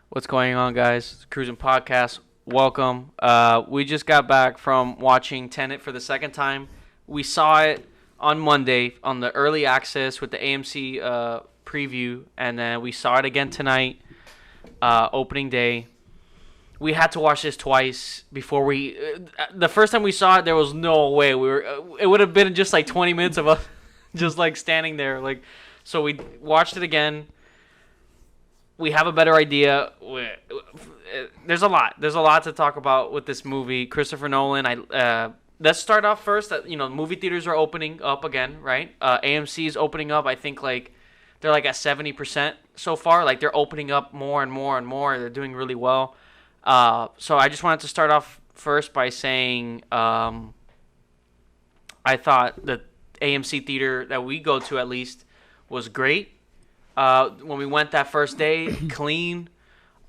What's going on, guys? Cruzin Podcast. Welcome. We just got back from watching Tenet for the second time. We saw it on Monday on the early access with the AMC preview, and then we saw it again tonight, opening day. We had to watch this twice before we. The first time we saw it, there was no way we were. It would have been just like 20 minutes of us just like standing there, like. So we watched it again. We have a better idea. There's a lot. There's a lot to talk about with this movie. Christopher Nolan. Let's start off first. Movie theaters are opening up again, right? AMC is opening up. I think they're like at 70% so far. Like they're opening up more and more and more. They're doing really well. So I just wanted to start off first by saying I thought the AMC theater that we go to at least was great. When we went that first day, clean.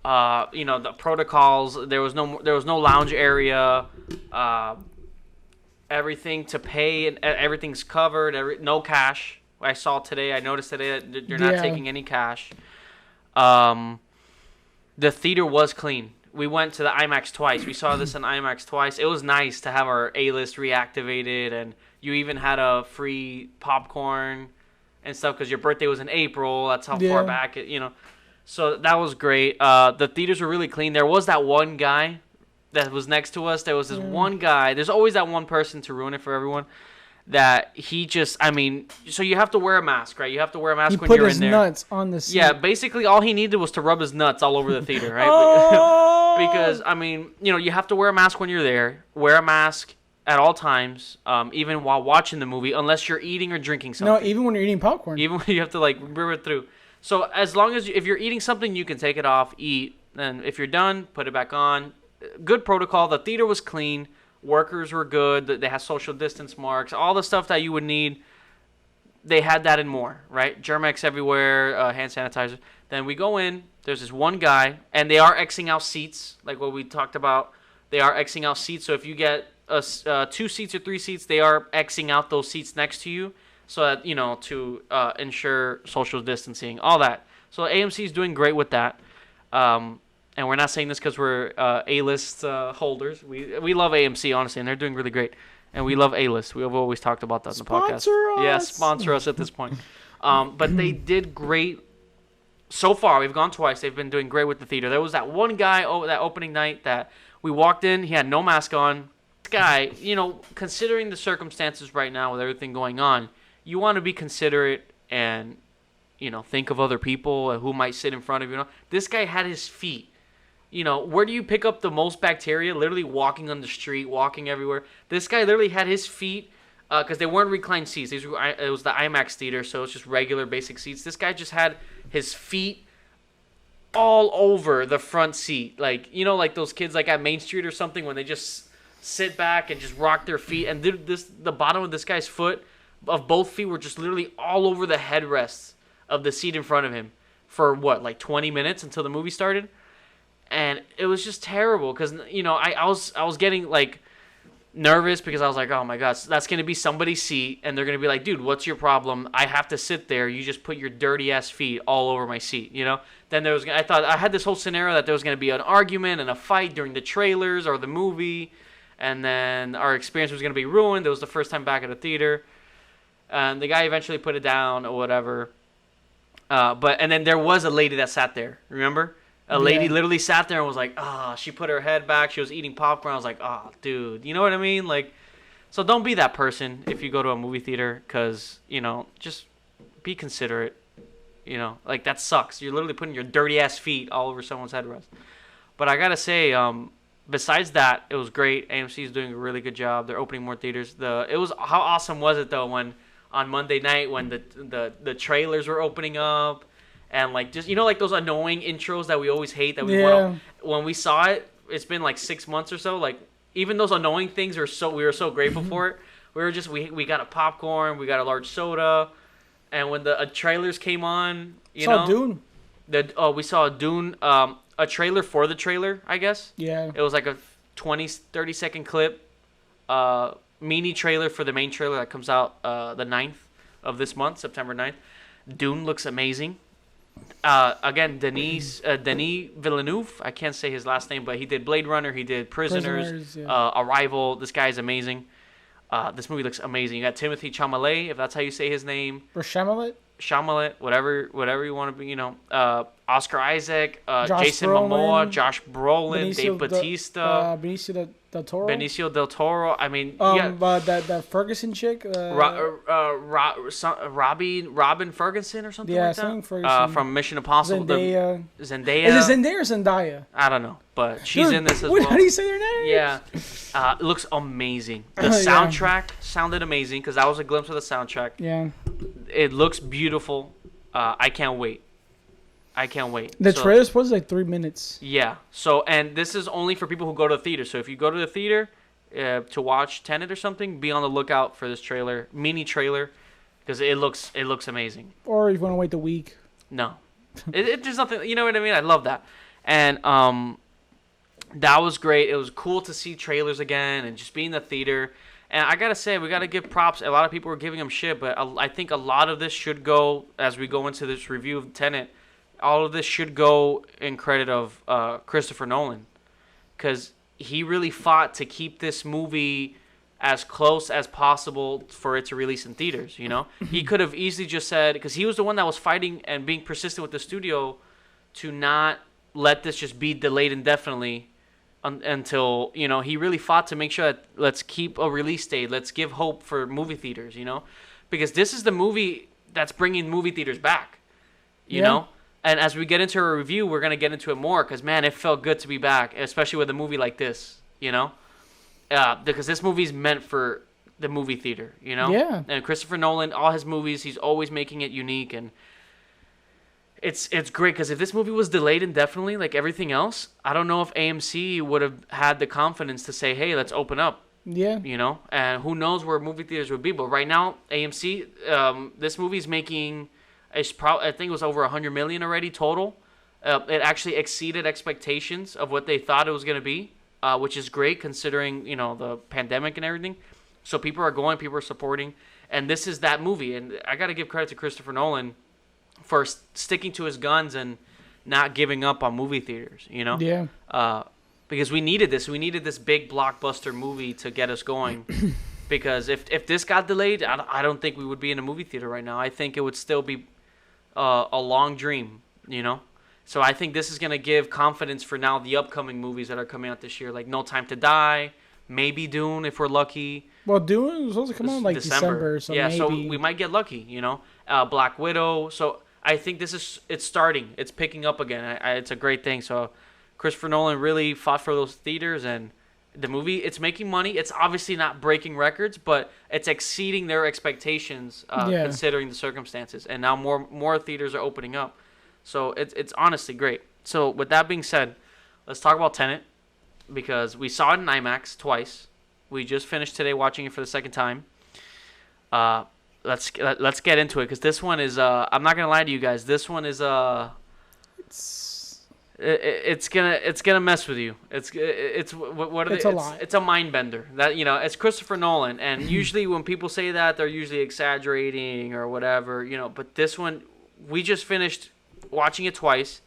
The protocols. There was no lounge area. Everything to pay and everything's covered. No cash. I noticed today that you're not taking any cash. The theater was clean. We went to the IMAX twice. We saw this in IMAX twice. It was nice to have our A-list reactivated, and you even had a free popcorn and stuff because your birthday was in April. That's how far back So that was great. The theaters were really clean. There was that one guy that was next to us. There was this one guy. There's always that one person to ruin it for everyone. That he just, so you have to wear a mask, right? You have to wear a mask when you're in there. He put his nuts on the seat. Yeah, basically all he needed was to rub his nuts all over the theater, right? Because, you have to wear a mask when you're there. Wear a mask at all times, even while watching the movie, unless you're eating or drinking something. No, even when you're eating popcorn. Even when you have to, rip it through. So as long as, if you're eating something, you can take it off, eat. And if you're done, put it back on. Good protocol. The theater was clean. Workers were good. They had social distance marks. All the stuff that you would need, they had that and more, right? Germ-X everywhere, hand sanitizer. Then we go in. There's this one guy, and they are Xing out seats, like what we talked about. They are Xing out seats. So if you get 2 seats or 3 seats, they are Xing out those seats next to you, so that to ensure social distancing, all that. So AMC is doing great with that. And we're not saying this because we're A-list holders. We love AMC, honestly, and they're doing really great. And we love A-list. We've always talked about that in the podcast. Sponsor us! Yeah, sponsor us at this point. But they did great so far. We've gone twice. They've been doing great with the theater. There was that one guy that opening night that we walked in. He had no mask on. This guy, considering the circumstances right now with everything going on, you want to be considerate and, think of other people who might sit in front of you. This guy had his feet. Where do you pick up the most bacteria? Literally walking on the street, walking everywhere. This guy literally had his feet, because they weren't reclined seats. It was the IMAX theater, so it's just regular basic seats. This guy just had his feet all over the front seat. Like those kids like at Main Street or something when they just sit back and just rock their feet. And the bottom of this guy's foot, of both feet, were just literally all over the headrests of the seat in front of him for 20 minutes until the movie started. And it was just terrible because I was getting nervous because I was like, oh my god, that's gonna be somebody's seat and they're gonna be like, dude, what's your problem? I have to sit there. You just put your dirty ass feet all over my seat. Then I had this whole scenario that there was gonna be an argument and a fight during the trailers or the movie, and then our experience was gonna be ruined. It was the first time back at a theater, and the guy eventually put it down or whatever. And then there was a lady that sat there. Remember? A lady literally sat there and was like, she put her head back. She was eating popcorn. I was like, dude, you know what I mean? So don't be that person if you go to a movie theater because, just be considerate. That sucks. You're literally putting your dirty ass feet all over someone's headrest. But I got to say, besides that, it was great. AMC is doing a really good job. They're opening more theaters. How awesome was it, though, when on Monday night when the trailers were opening up? And just those annoying intros that we always hate that when we saw it, it's been 6 months or so. Even those annoying things we were so grateful for it. We got a popcorn, we got a large soda, and when the trailers came on, Dune. We saw a Dune, a trailer for the trailer, I guess. Yeah. It was like a 20-30 second clip, mini trailer for the main trailer that comes out the 9th of this month, September 9th. Dune looks amazing. Again, Denis Villeneuve. I can't say his last name, but he did Blade Runner. He did Prisoners, Arrival. This guy is amazing. This movie looks amazing. You got Timothy Chalamet, if that's how you say his name. Or Chalamet, whatever you want to be. Oscar Isaac, Josh Jason Brolin, Momoa, Josh Brolin, Dave Bautista, Benicio del Toro. I mean, that Ferguson chick. Robin Ferguson or something like that. Something Ferguson. From Mission Impossible. Zendaya. Is it Zendaya or Zendaya? I don't know, but she's in this as well. well. How do you say their name? Yeah. It looks amazing. The soundtrack sounded amazing because that was a glimpse of the soundtrack. Yeah. It looks beautiful. I can't wait. The trailer's supposed to be like 3 minutes. Yeah. So, and this is only for people who go to the theater. So if you go to the theater to watch Tenet or something, be on the lookout for this mini trailer, because it looks amazing. Or if you want to wait the week. No. There's nothing, you know what I mean? I love that. And that was great. It was cool to see trailers again and just be in the theater. And I got to say, we got to give props. A lot of people were giving him shit, but I think a lot of this should go, as we go into this review of Tenet, all of this should go in credit of Christopher Nolan, because he really fought to keep this movie as close as possible for it to release in theaters. He could have easily just said, because he was the one that was fighting and being persistent with the studio to not let this just be delayed indefinitely until, he really fought to make sure that let's keep a release date, let's give hope for movie theaters, because this is the movie that's bringing movie theaters back, you know. And as we get into a review, we're going to get into it more because, man, it felt good to be back, especially with a movie like this, because this movie's meant for the movie theater, Yeah. And Christopher Nolan, all his movies, he's always making it unique. And it's great because if this movie was delayed indefinitely like everything else, I don't know if AMC would have had the confidence to say, hey, let's open up. Yeah. And who knows where movie theaters would be. But right now, AMC, this movie's making... I think it was over $100 million already total. It actually exceeded expectations of what they thought it was going to be, which is great considering the pandemic and everything. So people are going, people are supporting, and this is that movie. And I got to give credit to Christopher Nolan for sticking to his guns and not giving up on movie theaters. Yeah. Because we needed this. We needed this big blockbuster movie to get us going. Because if this got delayed, I don't think we would be in a movie theater right now. I think it would still be a long dream, So I think this is going to give confidence for now the upcoming movies that are coming out this year, like No Time to Die, maybe Dune if we're lucky. Well, Dune was supposed to come out like December, so yeah, maybe. So we might get lucky, Black Widow. So I think it's starting. It's picking up again. It's a great thing. So Christopher Nolan really fought for those theaters, and the movie, it's making money. It's obviously not breaking records, but it's exceeding their expectations considering the circumstances. And now more theaters are opening up. So it's honestly great. So with that being said, let's talk about Tenet, because we saw it in IMAX twice. We just finished today watching it for the second time. Let's get into it, because this one is I'm not gonna lie to you guys. This one is It's gonna mess with you. It's what are it's they? a lot. It's a mind bender. That it's Christopher Nolan, and usually when people say that, they're usually exaggerating or whatever, But this one, we just finished watching it twice,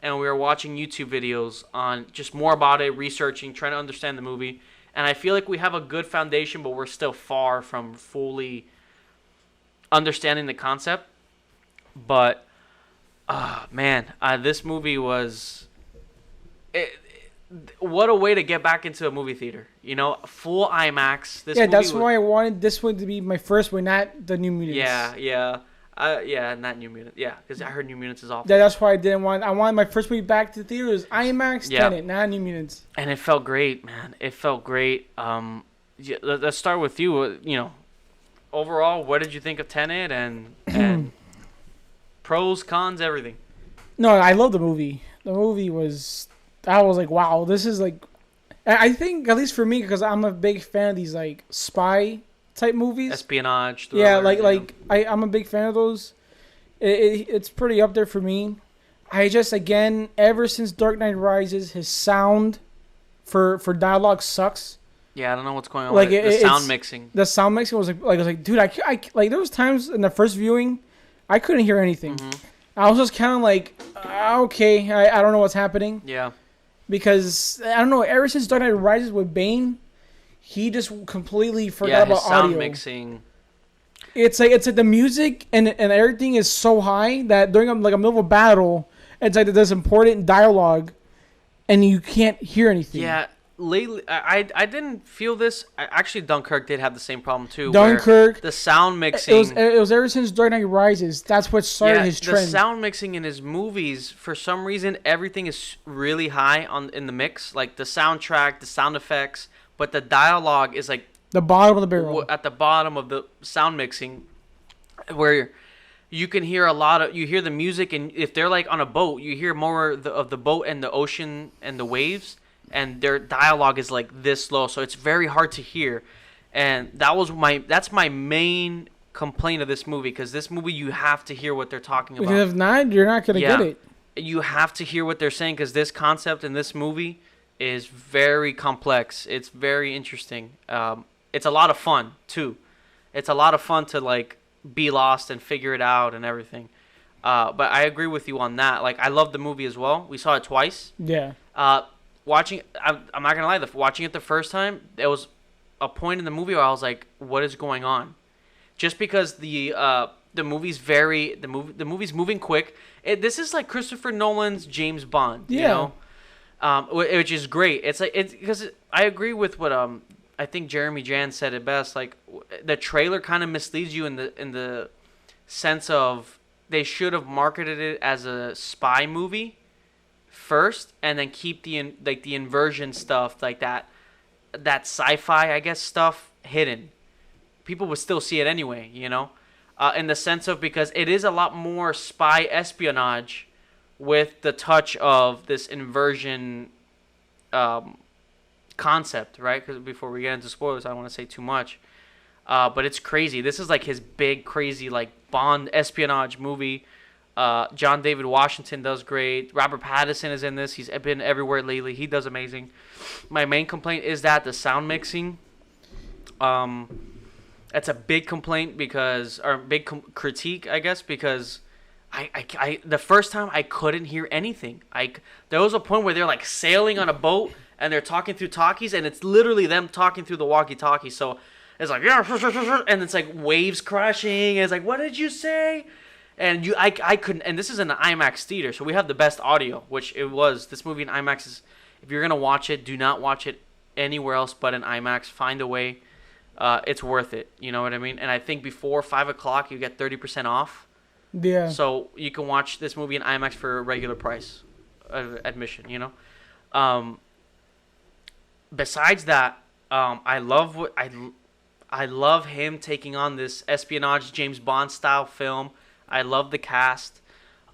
and we were watching YouTube videos on just more about it, researching, trying to understand the movie, and I feel like we have a good foundation, but we're still far from fully understanding the concept. But man, this movie was... what a way to get back into a movie theater. Full IMAX. That's why I wanted this one to be my first one, not the New Mutants. Yeah, not New Mutants. Yeah, because I heard New Mutants is awful. That's why I wanted my first movie back to the theaters. IMAX, Tenet, not New Mutants. And it felt great, man. It felt great. Let's start with you. Overall, what did you think of Tenet and pros, cons, everything? No, I love the movie. The movie was... I was like, wow, this is like... I think, at least for me, because I'm a big fan of these like spy type movies. Espionage. Thrillers, I'm a big fan of those. It's pretty up there for me. I just, again, ever since Dark Knight Rises, his sound for dialogue sucks. Yeah, I don't know what's going on like with the sound mixing. The sound mixing was like, dude, I like there was times in the first viewing I couldn't hear anything. Mm-hmm. I was just kind of like, okay, I don't know what's happening. Yeah. Because, I don't know, ever since Dark Knight Rises with Bane, he just completely forgot about sound audio. mixing. It's like the music and everything is so high that during a middle of a battle, it's like there's important dialogue, and you can't hear anything. Yeah, lately I didn't feel this. Actually, Dunkirk did have the same problem too. Dunkirk, where the sound mixing. It was ever since Dark Knight Rises. That's what started his trend. The sound mixing in his movies, for some reason, everything is really high in the mix. Like the soundtrack, the sound effects, but the dialogue is like the bottom of the barrel. At the bottom of the sound mixing, where you can hear you hear the music, and if they're like on a boat, you hear more of the boat and the ocean and the waves, and their dialogue is like this low, so it's very hard to hear. And that's my main complaint of this movie, because this movie you have to hear what they're talking about. Because if not, you're not gonna get it. You have to hear what they're saying, because this concept in this movie is very complex. It's very interesting. It's a lot of fun too. It's a lot of fun to like be lost and figure it out and everything. But I agree with you on that. Like, I love the movie as well. We saw it twice. Yeah. I'm not gonna lie. Watching it the first time, there was a point in the movie where I was like, "What is going on?" Just because the movie's the movie's moving quick. This is like Christopher Nolan's James Bond. Yeah. You know, which is great. It's because I agree with what I think Jeremy Jan said it best. Like, the trailer kind of misleads you in the sense of they should have marketed it as a spy movie first, and then keep the inversion stuff, like that sci-fi, I guess, stuff hidden. People would still see it anyway, you know, in the sense of, because it is a lot more spy espionage with the touch of this inversion concept, right? Because before we get into spoilers, I don't want to say too much. But it's crazy. This is like his big, crazy, like, Bond espionage movie. John David Washington does great. Robert Pattinson is in this. He's been everywhere lately. He does amazing. My main complaint is that the sound mixing. That's a big complaint critique, I guess, because I the first time I couldn't hear anything. There was a point where they're like sailing on a boat and they're talking through talkies, and it's literally them talking through the walkie-talkie. So it's like, yeah, and it's like waves crashing. And it's like, what did you say? And I couldn't. And this is an IMAX theater, so we have the best audio, which it was. This movie in IMAX is. If you're gonna watch it, do not watch it anywhere else but in IMAX. Find a way. It's worth it. You know what I mean? And I think before 5 o'clock, you get 30% off. Yeah. So you can watch this movie in IMAX for a regular price of admission. You know. Besides that, I love him taking on this espionage James Bond style film. I love the cast.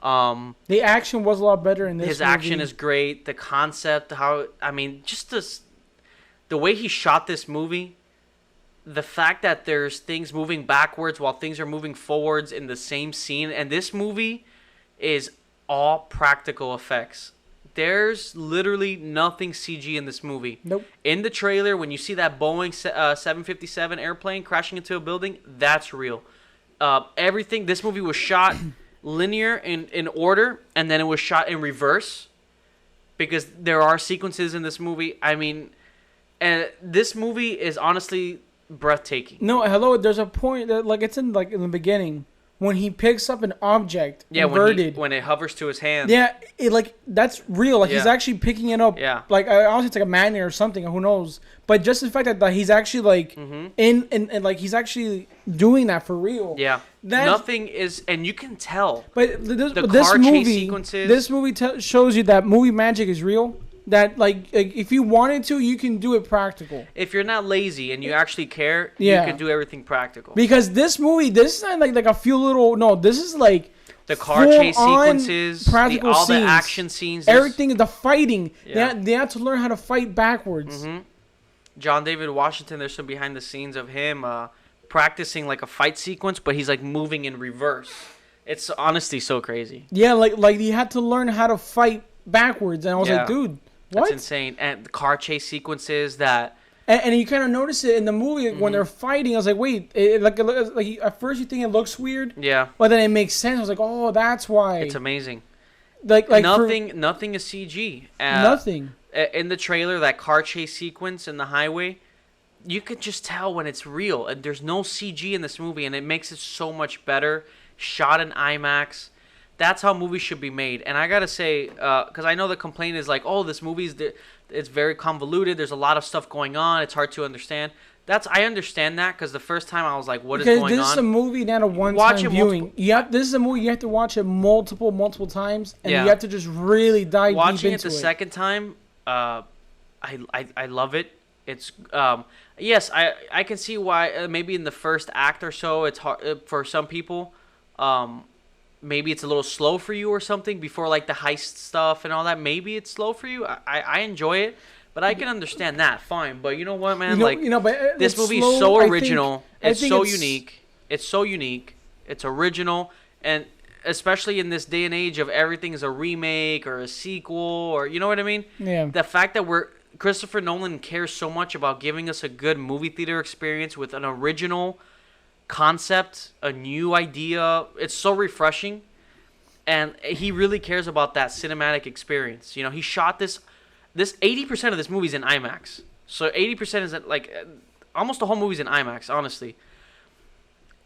The action was a lot better in this His movie. action is great. The concept, just the way he shot this movie, the fact that there's things moving backwards while things are moving forwards in the same scene. And this movie is all practical effects. There's literally nothing CG in this movie. Nope. In the trailer, when you see that Boeing 757 airplane crashing into a building, that's real. Everything, this movie was shot linear in order, and then it was shot in reverse, because there are sequences in this movie. I mean, and this movie is honestly breathtaking. No, hello. There's a point that, like, it's in the beginning when he picks up an object inverted. when it hovers to his hand. Yeah, that's real. Like, he's actually picking it up. Yeah. Like, honestly, it's like a magnet or something. Who knows? But just the fact that he's actually like in like he's actually doing that for real. Yeah. Nothing is, and you can tell. But the this car movie, chase sequences. This movie shows you that movie magic is real. That like if you wanted to, you can do it practical. If you're not lazy and you actually care, Yeah. you can do everything practical. Because this movie, this is not like a few little. No, this is like the car chase full-on sequences, practical all the scenes. action scenes, Everything, the fighting. Yeah. They had to learn how to fight backwards. John David Washington, there's some behind the scenes of him practicing like a fight sequence, but he's like moving in reverse. It's honestly so crazy. Yeah, like he had to learn how to fight backwards, and I was like, dude, what? That's insane. And the car chase sequences that And you kind of notice it in the movie when they're fighting. I was like, wait, like at first you think it looks weird. Yeah. But then it makes sense. I was like, oh, that's why. It's amazing. Like nothing is CG. Nothing. In the trailer, that car chase sequence in the highway, you could just tell when it's real. And there's no CG in this movie, and it makes it so much better. Shot in IMAX. That's how movies should be made. And I gotta say, because I know the complaint is like, oh, this movie's it's very convoluted. There's a lot of stuff going on. It's hard to understand. I understand that, because the first time I was like, what is going on? Because this is a movie, not a one-time viewing. This is a movie you have to watch it multiple times, and you have to just really dive deep into it. Watching it the second time, I love it. It's yes, I can see why maybe in the first act or so it's hard for some people. Maybe it's a little slow for you or something before like the heist stuff and all that. Maybe it's slow for you. I enjoy it. But I can understand that, fine. But you know what, man? But this movie is so original. It's so unique. It's so unique. It's original, and especially in this day and age of everything is a remake or a sequel, or you know what I mean? Yeah. The fact that Christopher Nolan cares so much about giving us a good movie theater experience with an original concept, a new idea. It's so refreshing, and he really cares about that cinematic experience. You know, he shot this 80% of this movie's in IMAX. So 80% is like almost the whole movie's in IMAX, honestly.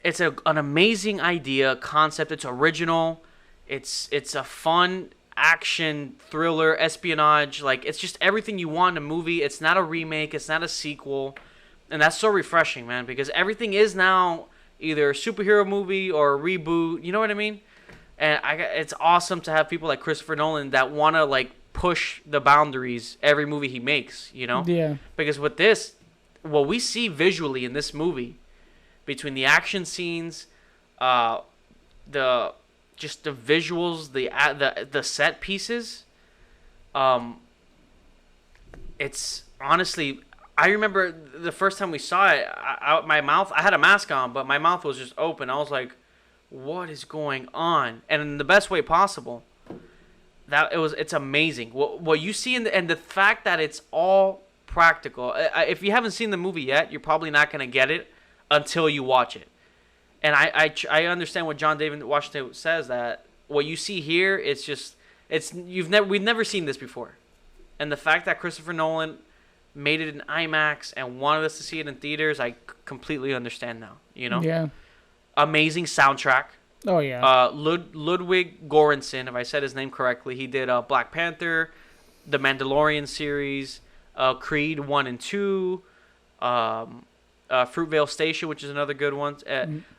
It's an amazing idea, concept. It's original. It's a fun action thriller, espionage. Like, it's just everything you want in a movie. It's not a remake. It's not a sequel. And that's so refreshing, man, because everything is now either a superhero movie or a reboot. You know what I mean? And it's awesome to have people like Christopher Nolan that want to, like, push the boundaries every movie he makes, you know? Yeah. Because with this, what we see visually in this movie, between the action scenes, the visuals, the set pieces, it's honestly, I remember the first time we saw it, I had a mask on, but my mouth was just open. I was like, what is going on? And in the best way possible. It's amazing what you see and the fact that it's all practical. If you haven't seen the movie yet, you're probably not gonna get it until you watch it. And I understand what John David Washington says, that what you see here, we've never seen this before, and the fact that Christopher Nolan made it in IMAX and wanted us to see it in theaters, I completely understand now. You know? Yeah. Amazing soundtrack. Oh, yeah. Ludwig Göransson, if I said his name correctly, he did Black Panther, the Mandalorian series, Creed 1 and 2, Fruitvale Station, which is another good one.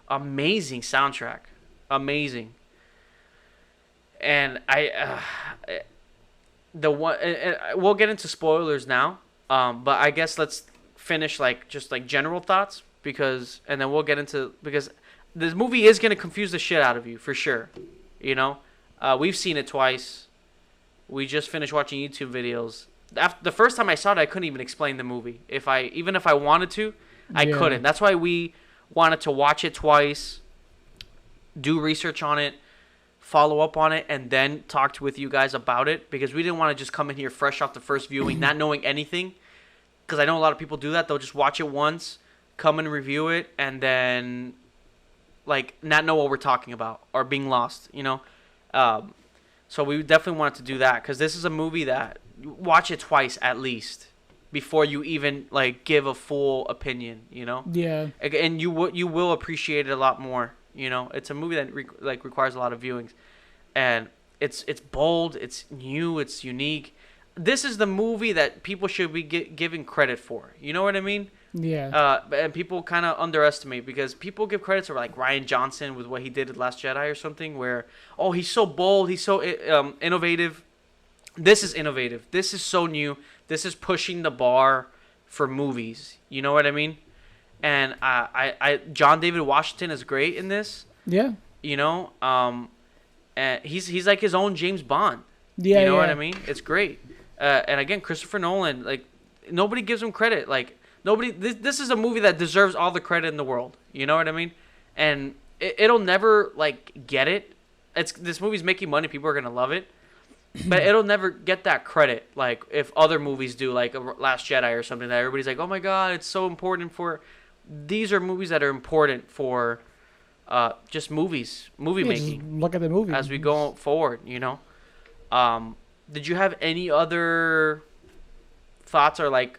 Amazing soundtrack. Amazing. And we'll get into spoilers now, but I guess let's finish just general thoughts, because this movie is going to confuse the shit out of you, for sure. You know? We've seen it twice. We just finished watching YouTube videos. The first time I saw it, I couldn't even explain the movie. Even if I wanted to, I couldn't. That's why we wanted to watch it twice, do research on it, follow up on it, and then talk with you guys about it, because we didn't want to just come in here fresh off the first viewing, not knowing anything, because I know a lot of people do that. They'll just watch it once, come and review it, and then not know what we're talking about or being lost, you know? So we definitely wanted to do that, because this is a movie that watch it twice at least before you even give a full opinion, you know? Yeah. And you will appreciate it a lot more, you know? It's a movie that requires a lot of viewings, and it's bold, it's new, it's unique. This is the movie that people should be giving credit for. You know what I mean? Yeah. And people kind of underestimate, because people give credit to Rian Johnson with what he did at Last Jedi or something, where, oh, he's so bold, he's so innovative. This is innovative. This is so new. This is pushing the bar for movies. You know what I mean? And John David Washington is great in this. Yeah. You know, and he's like his own James Bond. Yeah. You know what I mean? It's great. And again, Christopher Nolan, nobody gives him credit. This is a movie that deserves all the credit in the world. You know what I mean? And it'll never get it. This movie's making money. People are gonna love it. but it'll never get that credit like if other movies do, like Last Jedi or something that everybody's like, oh my god, it's so important for. These are movies that are important for just movie making. Just look at the movie as we go forward. Did you have any other thoughts or like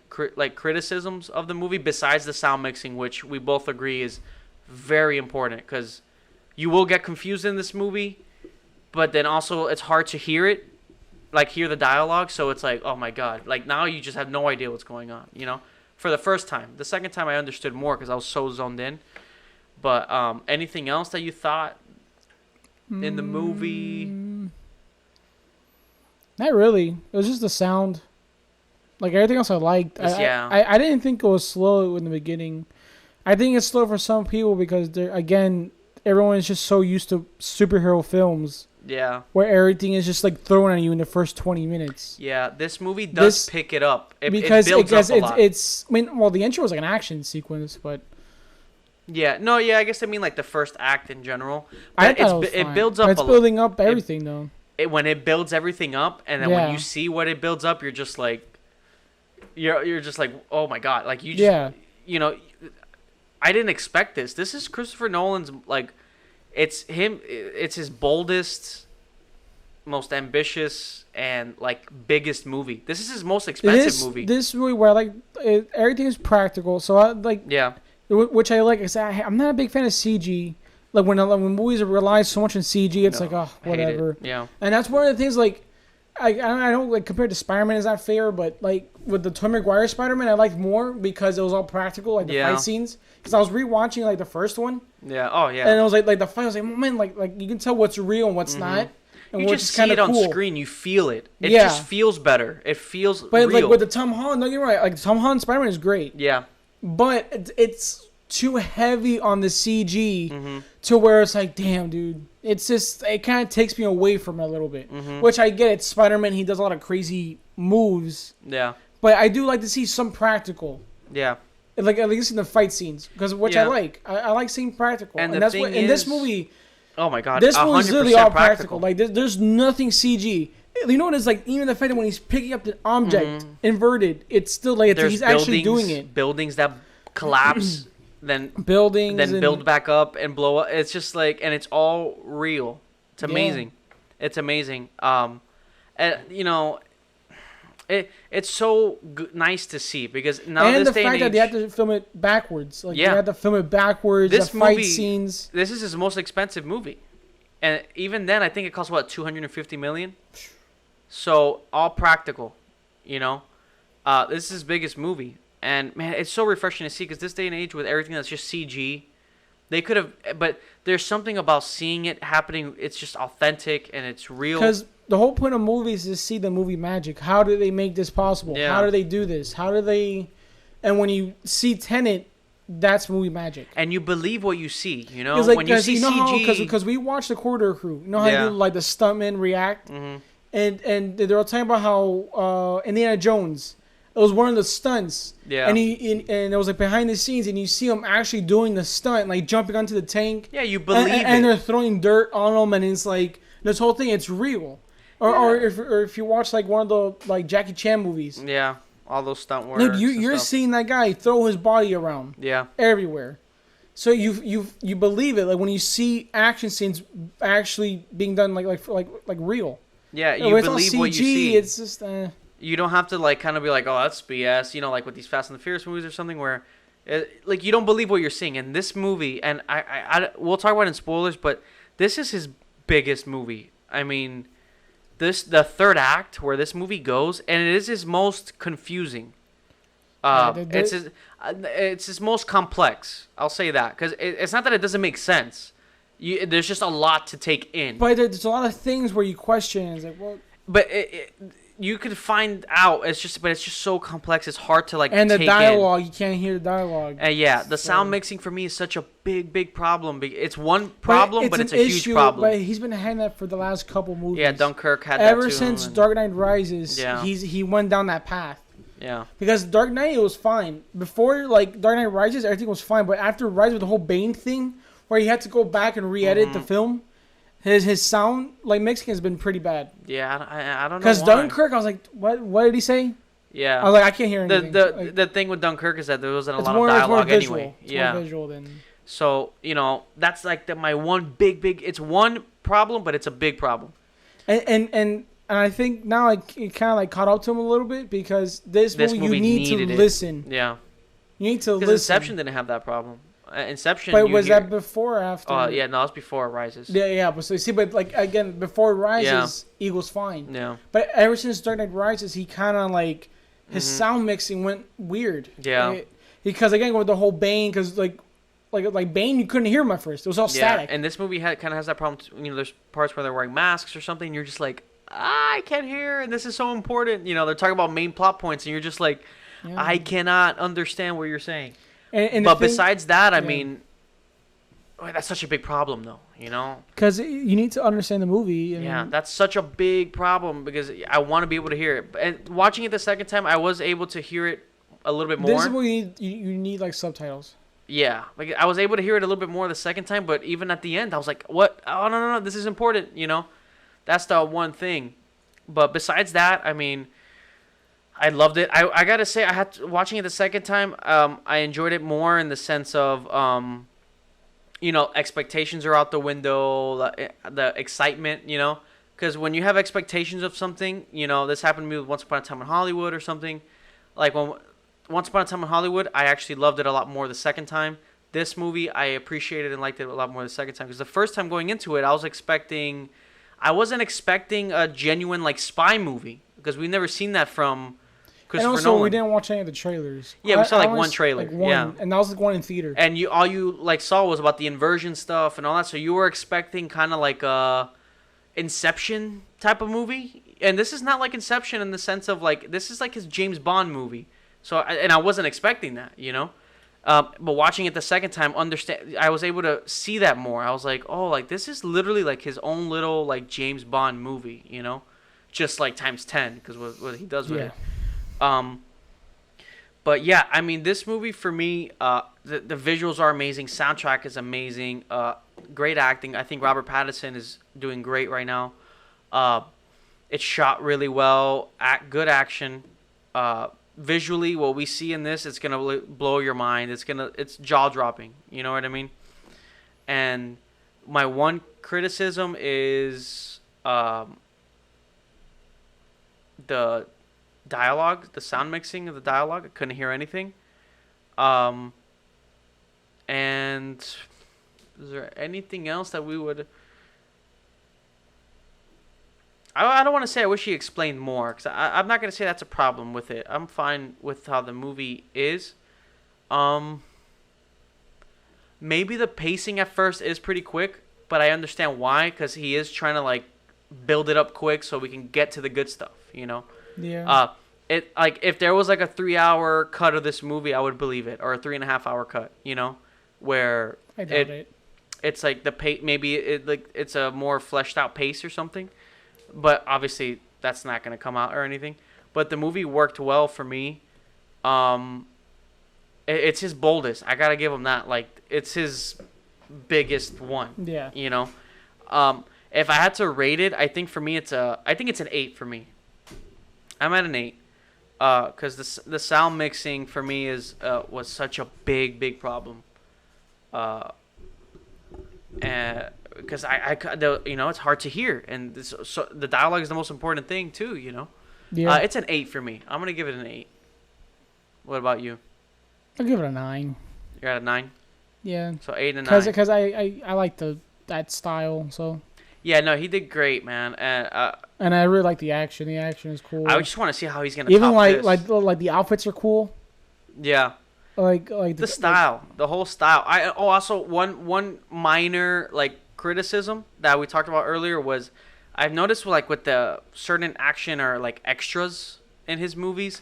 criticisms of the movie besides the sound mixing, which we both agree is very important because you will get confused in this movie, but then also it's hard to hear the dialogue, so it's like, oh my god, like now you just have no idea what's going on, for the first time. The second time I understood more because I was so zoned in. But anything else that you thought in the movie? Not really. It was just the sound. Like everything else I liked. I didn't think it was slow in the beginning. I think it's slow for some people because everyone is just so used to superhero films. Yeah. Where everything is just like thrown at you in the first 20 minutes. Yeah, this movie does pick it up. It builds up a lot. The intro was like an action sequence, but. Yeah, no, yeah, I guess I mean like the first act in general. But it builds up. It's building up everything though. When it builds everything up, and then when you see what it builds up, you're just like, you're just like, oh my god, like you just, I didn't expect this. This is Christopher Nolan's like, it's his boldest, most ambitious, and like biggest movie. This is his most expensive movie. This movie where like everything is practical, so I like which I like. I'm not a big fan of CG. Like when movies rely so much on CG, it's like, oh, whatever. Yeah. And that's one of the things, like, I don't, like, compared to Spider-Man, is not fair, but, like, with the Tobey Maguire Spider-Man, I liked more because it was all practical, like, the fight scenes. Because I was rewatching, like, the first one. Yeah, oh, yeah. And it was, like the fight, I was like, man, like you can tell what's real and what's not. And you just see it on screen. You feel it. It just feels better. It feels real. But, like, with the Tom Holland, no, you're right. Like, Tom Holland Spider-Man is great. Yeah. But it's too heavy on the CG to where it's like, damn, dude. It's just, it kind of takes me away from it a little bit. Which I get. It's Spider-Man. He does a lot of crazy moves. Yeah. But I do like to see some practical. Yeah. Like, at least in the fight scenes. Which I like. I like seeing practical. And that's what, in this movie. Oh my god. This movie is literally all practical. Like, there's nothing CG. You know what it's like? Even the fact that when he's picking up the object inverted, it's still like, he's actually doing it. Buildings that collapse. Then buildings, build back up and blow up. It's just like, and it's all real. It's amazing. Yeah. It's amazing. And it's so nice to see because now and this the day fact and age, that they have to film it backwards. Like they have to film it backwards. This the fight movie, scenes. This is his most expensive movie, and even then, I think it cost $250 million. So all practical, This is his biggest movie. And, man, it's so refreshing to see because this day and age with everything that's just CG, they could have... But there's something about seeing it happening. It's just authentic and it's real. Because the whole point of movies is to see the movie magic. How do they make this possible? Yeah. How do they do this? How do they... And when you see Tenet, that's movie magic. And you believe what you see, Like, when you see CG... Because we watch the Corridor Crew. You know how you do, like, the stuntmen react? And they were talking about how Indiana Jones... It was one of the stunts. Yeah. And it was like behind the scenes, and you see him actually doing the stunt, like jumping onto the tank. Yeah, you believe it. And they're throwing dirt on him, and it's like this whole thing. It's real. Or if you watch like one of the like Jackie Chan movies. Yeah, all those stunt works. Dude, you're seeing that guy throw his body around. Yeah. Everywhere. So you believe it, like when you see action scenes actually being done like real. Yeah, you believe what you see. It's just. You don't have to like kind of be like, oh, that's BS, like with these Fast and the Furious movies or something where, like you don't believe what you're seeing. In this movie, and I we'll talk about it in spoilers, but this is his biggest movie. I mean, the third act where this movie goes, and it is his most confusing. It's his most complex. I'll say that because it's not that it doesn't make sense. There's just a lot to take in. But there's a lot of things where you question. It's like, well, but you could find out. It's just so complex. It's hard to like. And the take dialogue, in. You can't hear the dialogue. The sound mixing for me is such a big problem. It's one problem, but it's a huge problem. But he's been having that for the last couple movies. Yeah, Dunkirk had that too. Ever since Dark Knight Rises, he went down that path. Yeah. Because Dark Knight, it was fine. Before like Dark Knight Rises, everything was fine. But after Rise with the whole Bane thing, where he had to go back and re-edit the film. His sound like mixing has been pretty bad. Yeah, I don't know. Because Dunkirk, I was like, what did he say? Yeah. I was like, I can't hear anything. The thing with Dunkirk is that there wasn't a lot of dialogue anyway. It's more visual than. So that's like my one big. It's one problem, but it's a big problem. And I think now it kind of like caught up to him a little bit because this movie you need to listen. Yeah. You need to listen. Because Inception didn't have that problem. Inception. But was that before or after? Oh yeah, no, it was before It Rises. Yeah. But so you see, but like again, before It Rises, Eagle's fine. Yeah. But ever since Dark Knight Rises, he kind of like his sound mixing went weird. Yeah. Because again, with the whole Bane, because like Bane, you couldn't hear him at first. It was all static. And this movie kind of has that problem. There's parts where they're wearing masks or something. And you're just like, I can't hear, and this is so important. They're talking about main plot points, and you're just like, I cannot understand what you're saying. But besides that, I mean, that's such a big problem, though. Because you need to understand the movie. That's such a big problem because I want to be able to hear it. And watching it the second time, I was able to hear it a little bit more. This is what you need like subtitles. Yeah, like I was able to hear it a little bit more the second time, but even at the end, I was like, "What? Oh no, this is important." That's the one thing. But besides that, I mean, I loved it. I gotta say, watching it the second time. I enjoyed it more in the sense of, expectations are out the window. The excitement, because when you have expectations of something, this happened to me with Once Upon a Time in Hollywood or something. Like when Once Upon a Time in Hollywood, I actually loved it a lot more the second time. This movie, I appreciated and liked it a lot more the second time because the first time going into it, I wasn't expecting a genuine like spy movie because we've never seen that from Christopher Nolan. And also, we didn't watch any of the trailers. Yeah, we saw one trailer. And that was like one in theater. And all you like saw was about the inversion stuff and all that. So you were expecting kind of like a Inception type of movie, and this is not like Inception in the sense of like this is like his James Bond movie. So I wasn't expecting that, But watching it the second time, I was able to see that more. I was like, oh, like this is literally like his own little like James Bond movie, just like times 10 because what he does with it. But yeah, I mean, this movie for me, the visuals are amazing. Soundtrack is amazing. Great acting. I think Robert Pattinson is doing great right now. It's shot really well. Good action. Visually, what we see in this, it's gonna blow your mind. It's jaw dropping. You know what I mean? And my one criticism is the dialogue, the sound mixing of the dialogue. I couldn't hear anything. And is there anything else that we would? I don't want to say I wish he explained more because I'm not going to say that's a problem with it. I'm fine with how the movie is. Maybe the pacing at first is pretty quick, but I understand why because he is trying to like build it up quick so we can get to the good stuff, Yeah. If there was like a 3-hour cut of this movie, I would believe it, or a 3.5-hour cut, where I doubt it. It's like the pace. Maybe it's a more fleshed out pace or something. But obviously, that's not going to come out or anything. But the movie worked well for me. It's his boldest. I got to give him that. Like, it's his biggest one. Yeah. If I had to rate it, I think for me, I think it's an 8 for me. I'm at an 8. Because the sound mixing for me was such a big problem. And because it's hard to hear, and so the dialogue is the most important thing too. Yeah. It's an 8 for me. I'm gonna give it an 8. What about you? I'll give it a 9. You're at a 9. Yeah. So 8 and 9. Because I like that style. So. Yeah, no, he did great, man, and I really like the action. The action is cool. I just want to see how he's gonna even top like this. like the outfits are cool. Yeah. Like the style, the whole style. Also one minor like criticism that we talked about earlier was I've noticed with the certain action or like extras in his movies,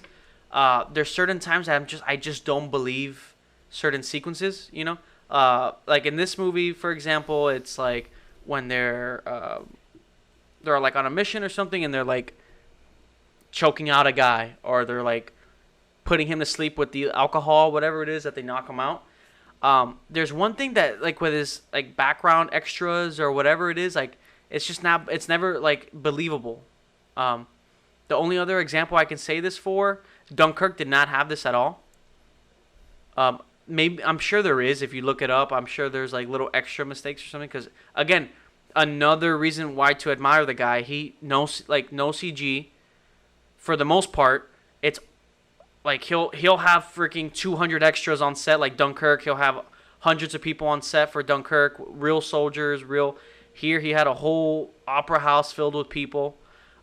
there's certain times that I just don't believe certain sequences. Like in this movie, for example, it's like when they're like on a mission or something and they're like choking out a guy or they're like putting him to sleep with the alcohol, whatever it is that they knock him out. There's one thing that like with his like background extras or whatever it is, like it's just not. It's never like believable. The only other example I can say this for, Dunkirk did not have this at all. Maybe I'm sure there is. If you look it up, I'm sure there's like little extra mistakes or something. Because again, another reason why to admire the guy, he knows like no CG. For the most part, it's like he'll have freaking 200 extras on set. Like Dunkirk, he'll have hundreds of people on set for Dunkirk, real soldiers, real. Here he had a whole opera house filled with people.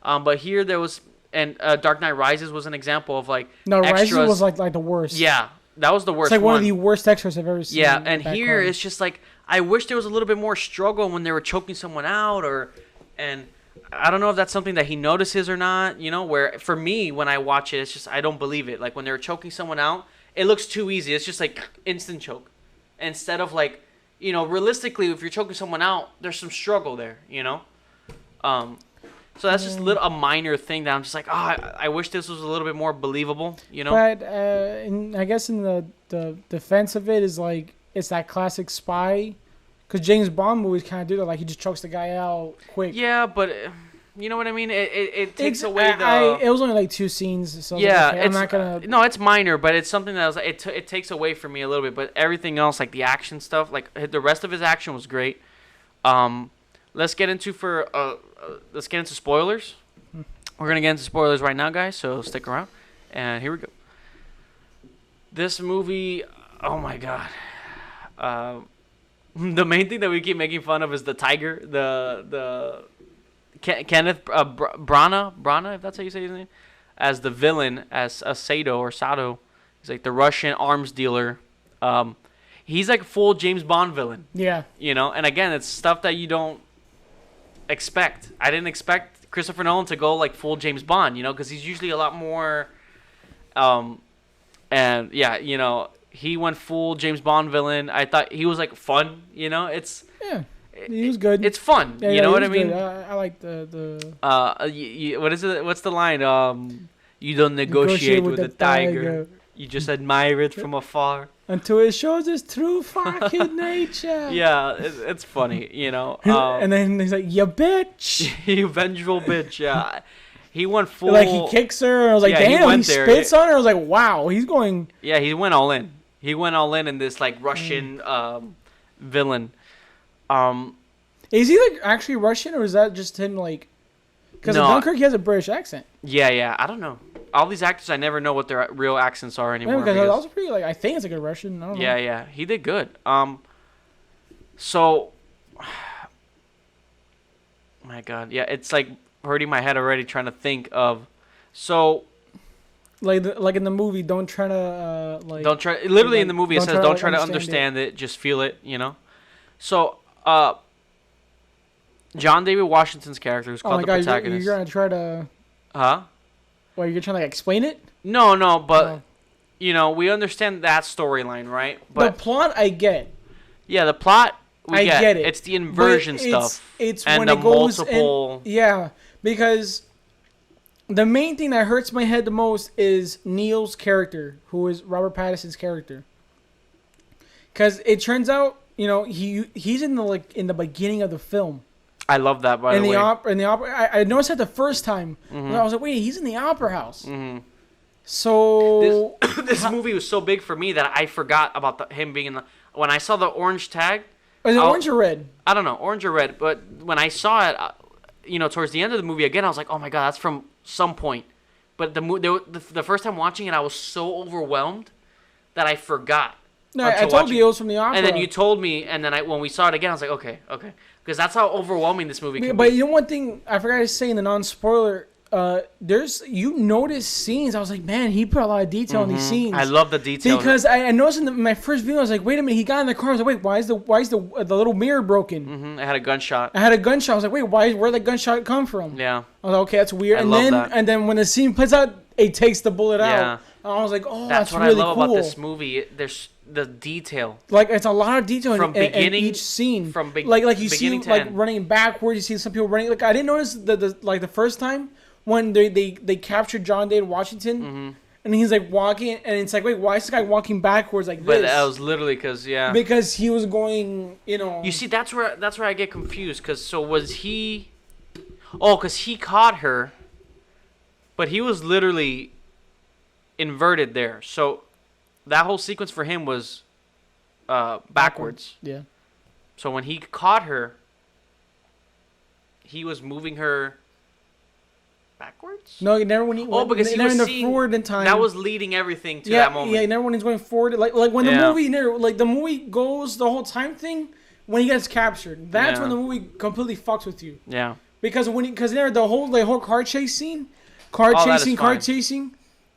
But here there was, and Dark Knight Rises was an example of like extras. Rises was like the worst. Yeah, that was the worst. It's like one of the worst extras I've ever seen. Yeah, and here it's just like I wish there was a little bit more struggle when they were choking someone out, and I don't know if that's something that he notices or not. You know, where for me when I watch it, it's just I don't believe it. Like when they were choking someone out, it looks too easy. It's just like instant choke, instead of like, you know, realistically, if you're choking someone out, there's some struggle there. You know, so that's just a minor thing that I'm just like, I wish this was a little bit more believable, you know. But I guess in the defense of it is like it's that classic spy, because James Bond movies kind of do that. Like he just chokes the guy out quick. Yeah, but you know what I mean. It takes away the. It was only like 2 scenes, so yeah, like, okay, I'm not gonna. No, it's minor, but it's something that was it takes away from me a little bit. But everything else, like the action stuff, like the rest of his action was great. Let's get into spoilers. We're gonna get into spoilers right now, guys. So stick around, and here we go. This movie, oh my god. The main thing that we keep making fun of is the tiger, the Kenneth Branagh, if that's how you say his name, as the villain, as a Sado. He's like the Russian arms dealer. He's like full James Bond villain. Yeah. You know, and again, it's stuff that you don't expect. I didn't expect Christopher Nolan to go like full James Bond, you know, because he's usually a lot more. And yeah, you know, he went full James Bond villain. I thought he was like fun, you know. He was good. It's fun, you know what I mean. I like the. What is it? What's the line? You don't negotiate with the tiger. You just admire it from afar. Until it shows its true fucking nature. Yeah, it's funny, you know. And then he's like, "You bitch, you vengeful bitch." Yeah, he went full. Like he kicks her, and I was like, "Damn!" He spits on her. I was like, "Wow, he's going." Yeah, he went all in. He went all in this like Russian villain. Is he like actually Russian, or is that just him like? Because in Dunkirk he has a British accent. Yeah, I don't know. All these actors, I never know what their real accents are anymore. Yeah, because I was pretty like I think it's like a Russian. I don't know. Yeah, he did good. So, my God, yeah, it's like hurting my head already trying to think of. So, like in the movie, don't try to Don't try. Literally in the movie, it says don't try to understand it, just feel it. You know. So, John David Washington's character, who's called the protagonist. You're gonna try to. Huh? Well, you're trying to like explain it? No, but you know, we understand that storyline, right? But the plot, I get. Yeah, the plot, I get it. It's the inversion stuff. It's and when the it goes multiple. Yeah, because the main thing that hurts my head the most is Neil's character, who is Robert Pattinson's character. Because it turns out, you know, he's in the beginning of the film. I love that, by the way. In the opera, I noticed that the first time. Mm-hmm. I was like, wait, he's in the opera house. Mm-hmm. So this movie was so big for me that I forgot about him being in the. When I saw the orange tag. Is it orange or red? I don't know, orange or red. But when I saw it, you know, towards the end of the movie again, I was like, oh my God, that's from some point. But the first time watching it, I was so overwhelmed that I forgot. No, I told you it was from the opera. And then you told me, and then when we saw it again, I was like, okay. Because that's how overwhelming this movie can be. But you know one thing I forgot to say in the non-spoiler, you notice scenes. I was like, man, he put a lot of detail in these scenes. I love the detail. Because I noticed in my first video, I was like, wait a minute, he got in the car. I was like, wait, why is the little mirror broken? Mm-hmm. I had a gunshot. I was like, wait, where'd the gunshot come from? Yeah. I was like, okay, that's weird. And then when the scene plays out, it takes the bullet out. I was like, oh, that's really cool. That's what I love about this movie. There's the detail. Like, it's a lot of detail from beginning, in each scene. From like you see like running backwards. You see some people running. Like I didn't notice the first time when they captured John David Washington, And he's like walking, and it's like, wait, why is this guy walking backwards like this? But that was literally because he was going, you know. You see, that's where I get confused. Cause so was he? Oh, cause he caught her, but he was literally inverted there. So that whole sequence for him was backwards. Yeah. So when he caught her, he was moving her backwards? No, never when he. Because he was seeing forward in time. That was leading everything to that moment. Yeah, never when he's going forward. Like when the movie, the movie goes the whole time thing. When he gets captured, that's when the movie completely fucks with you. Yeah. Because the whole car chasing.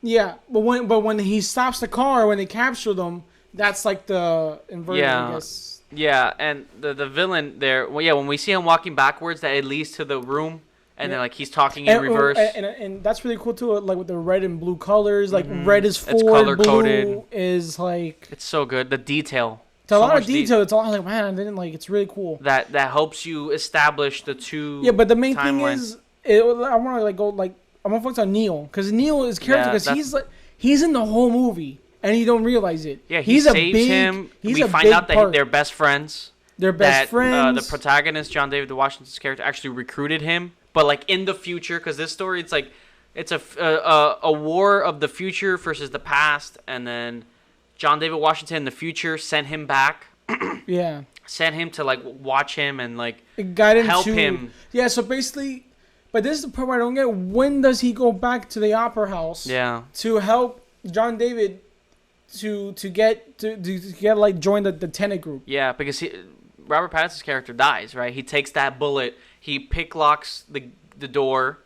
Yeah, but when he stops the car, when they capture them, that's like the inverted, I guess. Yeah, and the villain there, when we see him walking backwards, that it leads to the room, and then like he's talking in reverse. And that's really cool too, like with the red and blue colors. Like red is forward, color-coded. Blue is like. It's so good. The detail. It's a lot of detail. It's all like, man, I didn't like. It's really cool. That helps you establish the two. Yeah, but the main thing is, I want to I'm gonna focus on Neil, because Neil is character because he's in the whole movie and you don't realize it. Yeah, he saves him. We find out that they're best friends. They're best friends. The protagonist, John David Washington's character, actually recruited him, but like in the future, because this story, it's like it's a war of the future versus the past, and then John David Washington in the future sent him back. Yeah. Sent him to like watch him and like help him. Yeah. So basically. But this is the part where I don't get. When does he go back to the opera house? Yeah. To help John David to get like join the Tenet group. Yeah, because Robert Pattinson's character dies, right? He takes that bullet. He picklocks the door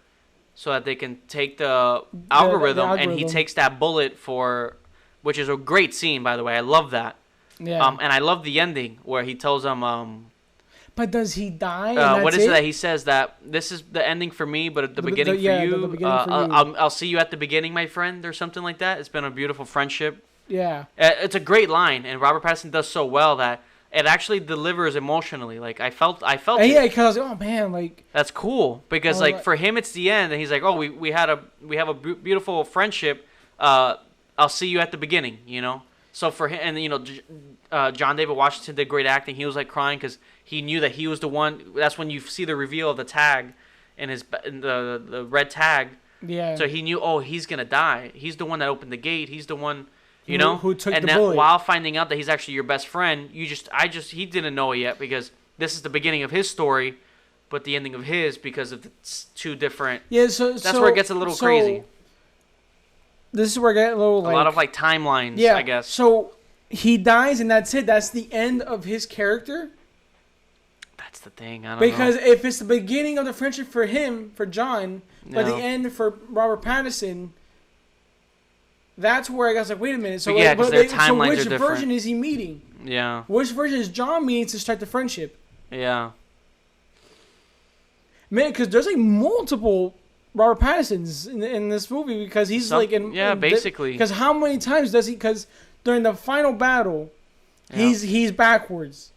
so that they can take the algorithm, and he takes that bullet which is a great scene, by the way. I love that. Yeah. And I love the ending where he tells them. But does he die? What is it that he says? That this is the ending for me, but at the beginning for you. The beginning for you. I'll see you at the beginning, my friend, or something like that. It's been a beautiful friendship. Yeah. It's a great line, and Robert Pattinson does so well that it actually delivers emotionally. Like I felt it. Yeah, because oh man, like that's cool because like for him it's the end, and he's like, oh, we have a beautiful friendship. I'll see you at the beginning, you know. So for him, and John David Washington did great acting. He was like crying because he knew that he was the one. That's when you see the reveal of the tag, in the red tag. Yeah. So he knew, oh, he's gonna die. He's the one that opened the gate. He's the one, who took the bullet. And then while finding out that he's actually your best friend, he didn't know it yet because this is the beginning of his story, but the ending of his because of the two different. Yeah. That's where it gets a little crazy. This is where I get a little a lot of like timelines. Yeah. I guess. So he dies, and that's it. That's the end of his character. That's the thing. I don't because know. If it's the beginning of the friendship for him, for John, but the end for Robert Pattinson, that's where I was like, wait a minute. So because their timelines which are different. Version is he meeting? Yeah. Which version is John meeting to start the friendship? Yeah. Man, because there's like multiple Robert Pattinsons in this movie because he's basically. Because how many times does he? Because during the final battle, he's backwards.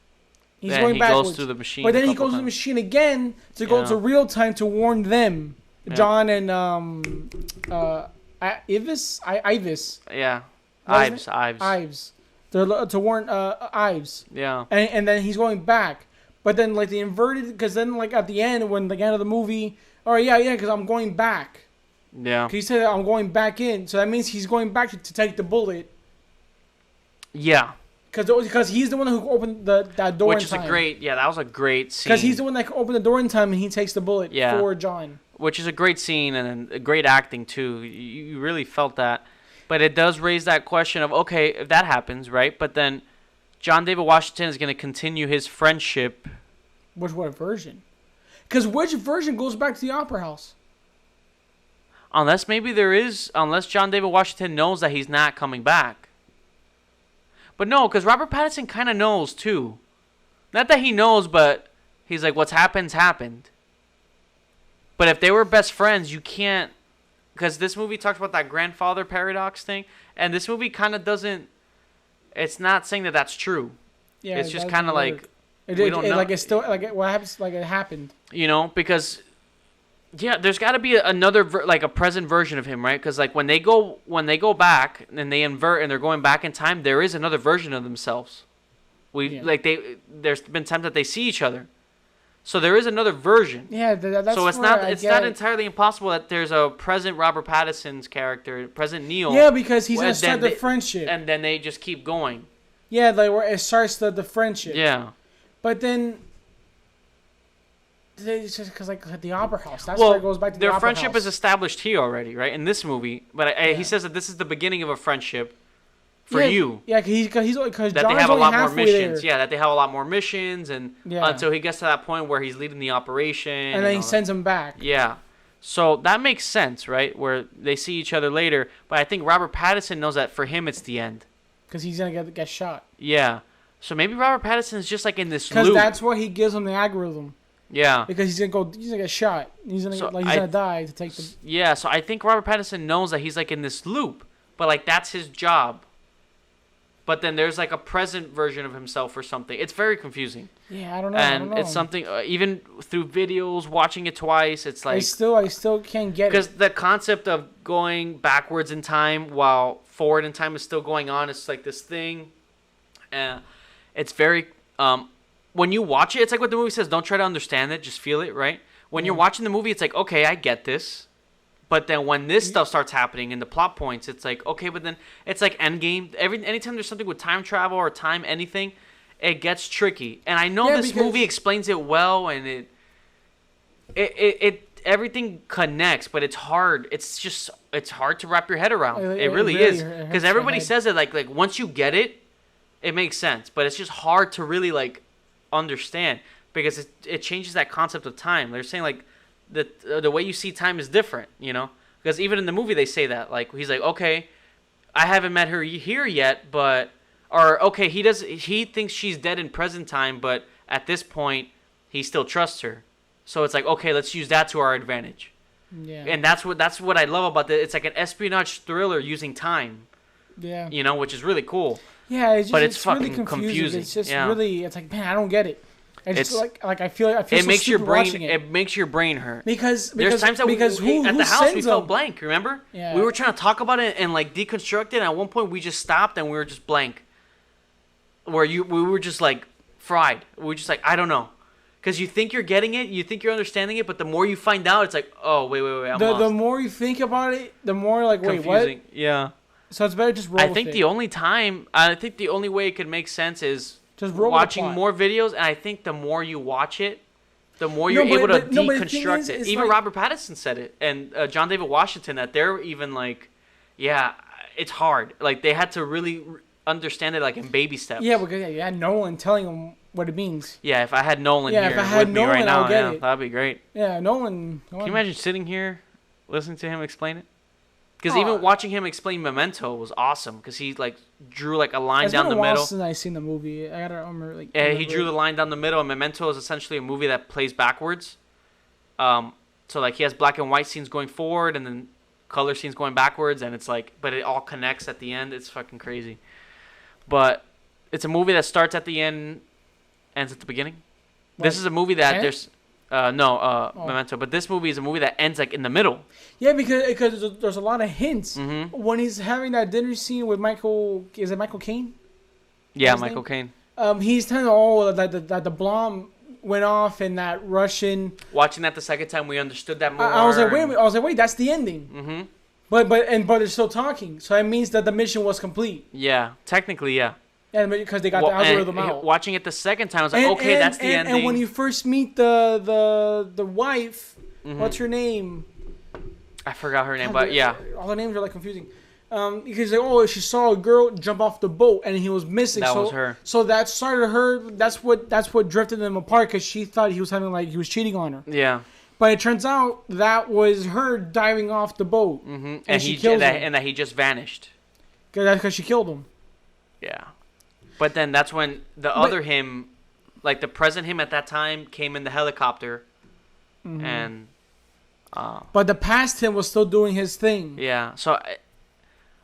He's going backwards. Goes through the machine. But then he goes to the machine again to go to real time to warn them, John and Ives. Yeah. Ives. To warn Ives. Yeah. And then he's going back, but then like the inverted because then like at the end when the end of the movie. Oh, yeah, because I'm going back. Yeah. He said I'm going back in, so that means he's going back to take the bullet. Yeah. Because he's the one who opened that door in time. That was a great scene. Because he's the one that opened the door in time and he takes the bullet for John. Which is a great scene and a great acting, too. You really felt that. But it does raise that question of, okay, if that happens, right? But then John David Washington is going to continue his friendship. What version? Because which version goes back to the opera house? Unless John David Washington knows that he's not coming back. But no, because Robert Pattinson kind of knows too. Not that he knows, but he's like, what's happened. But if they were best friends, you can't. Because this movie talks about that grandfather paradox thing. And this movie kind of doesn't. It's not saying that that's true. Yeah, it's just kind of like. We don't know. Like it's still like what happens. Like it happened. Because Yeah, there's got to be another like a present version of him, right? Because like when they go back and they invert and they're going back in time, there is another version of themselves. There's been times that they see each other, so there is another version. Yeah, that's so it's not entirely impossible that there's a present Robert Pattinson's character, present Neil. Yeah, because he's gonna start the friendship, and then they just keep going. Yeah, like where it starts the friendship. Yeah, but then. It's just because like at the opera house, that's where it goes back to the opera house. Their friendship is established here already, right? In this movie, but he says that this is the beginning of a friendship for you. Yeah, because that they have a lot more missions. Yeah, that they have a lot more missions, and until he gets to that point where he's leading the operation, and then he sends him back. Yeah, so that makes sense, right? Where they see each other later, but I think Robert Pattinson knows that for him it's the end because he's gonna get shot. Yeah, so maybe Robert Pattinson is just like in this loop. Because that's what he gives him the algorithm. Yeah, because he's gonna get shot. He's gonna die to take the. Yeah, so I think Robert Pattinson knows that he's like in this loop, but like that's his job. But then there's like a present version of himself or something. It's very confusing. Yeah, I don't know. And it's something even through videos, watching it twice, it's like I still can't get it because the concept of going backwards in time while forward in time is still going on. It's like this thing. It's very. When you watch it, it's like what the movie says. Don't try to understand it. Just feel it, right? When you're watching the movie, it's like, okay, I get this. But then when this stuff starts happening in the plot points, it's like, okay, but then it's like Endgame. Anytime there's something with time travel or time anything, it gets tricky. And I know this movie explains it well, and it everything connects, but it's hard. It's hard to wrap your head around. It really is. Because everybody says it like once you get it, it makes sense. But it's just hard to really like understand because it changes that concept of time. They're saying like the way you see time is different, you know, because even in the movie they say that, like he's like, okay, I haven't met her here yet, but or okay, he thinks she's dead in present time, but at this point he still trusts her, so it's like, okay, let's use that to our advantage. Yeah, and that's what I love about it. It's like an espionage thriller using time. Yeah, you know, which is really cool. Yeah, it's fucking really confusing. It's just really, it's like, man, I don't get it. It's like I feel it so makes your brain it makes your brain hurt because there's times that at the house we felt blank. Remember? Yeah. We were trying to talk about it and like deconstruct it. And at one point we just stopped and we were just blank. Where we were just like fried. We were just like, I don't know, because you think you're getting it, you think you're understanding it, but the more you find out, it's like, oh wait, I'm lost. The more you think about it, the more like confusing. Wait, what? Yeah. So it's better just roll. I think the only way it could make sense is just watching more videos, and I think the more you watch it, the more you're able to deconstruct it. Even Robert Pattinson said it, and John David Washington, that they're even like, yeah, it's hard. Like they had to really understand it like in baby steps. Yeah, because you had Nolan telling them what it means. Yeah, if I had Nolan here with me right now, that'd be great. Yeah, Nolan. Can you imagine sitting here, listening to him explain it? Because even watching him explain Memento was awesome. Because he like drew like a line down the middle. It's been a while since I seen the movie. I gotta remember like. Yeah, he drew the line down the middle, and Memento is essentially a movie that plays backwards. So like he has black and white scenes going forward, and then color scenes going backwards, and it's like, but it all connects at the end. It's fucking crazy. But it's a movie that starts at the end, ends at the beginning. What? This is a movie that there's. Memento. But this movie is a movie that ends like in the middle. Yeah, because there's a lot of hints. Mm-hmm. When he's having that dinner scene with Michael, is it Michael Caine? Yeah, Michael Caine. He's telling that the bomb went off in that Russian. Watching that the second time, we understood that more. I was like, wait, that's the ending. Mm-hmm. But they're still talking, so that means that the mission was complete. Yeah, technically, yeah. Yeah, because they got the algorithm out. Watching it the second time, I was like, that's the ending. And when you first meet the wife, what's her name? I forgot her name, but yeah. All the names are like confusing. Because like, she saw a girl jump off the boat and he was missing. That was her. So that started her. That's what drifted them apart because she thought he was cheating on her. Yeah. But it turns out that was her diving off the boat, and she killed him. And that he just vanished. Because she killed him. Yeah. But then that's when the other him, like the present him at that time, came in the helicopter, and. But the past him was still doing his thing. Yeah. So,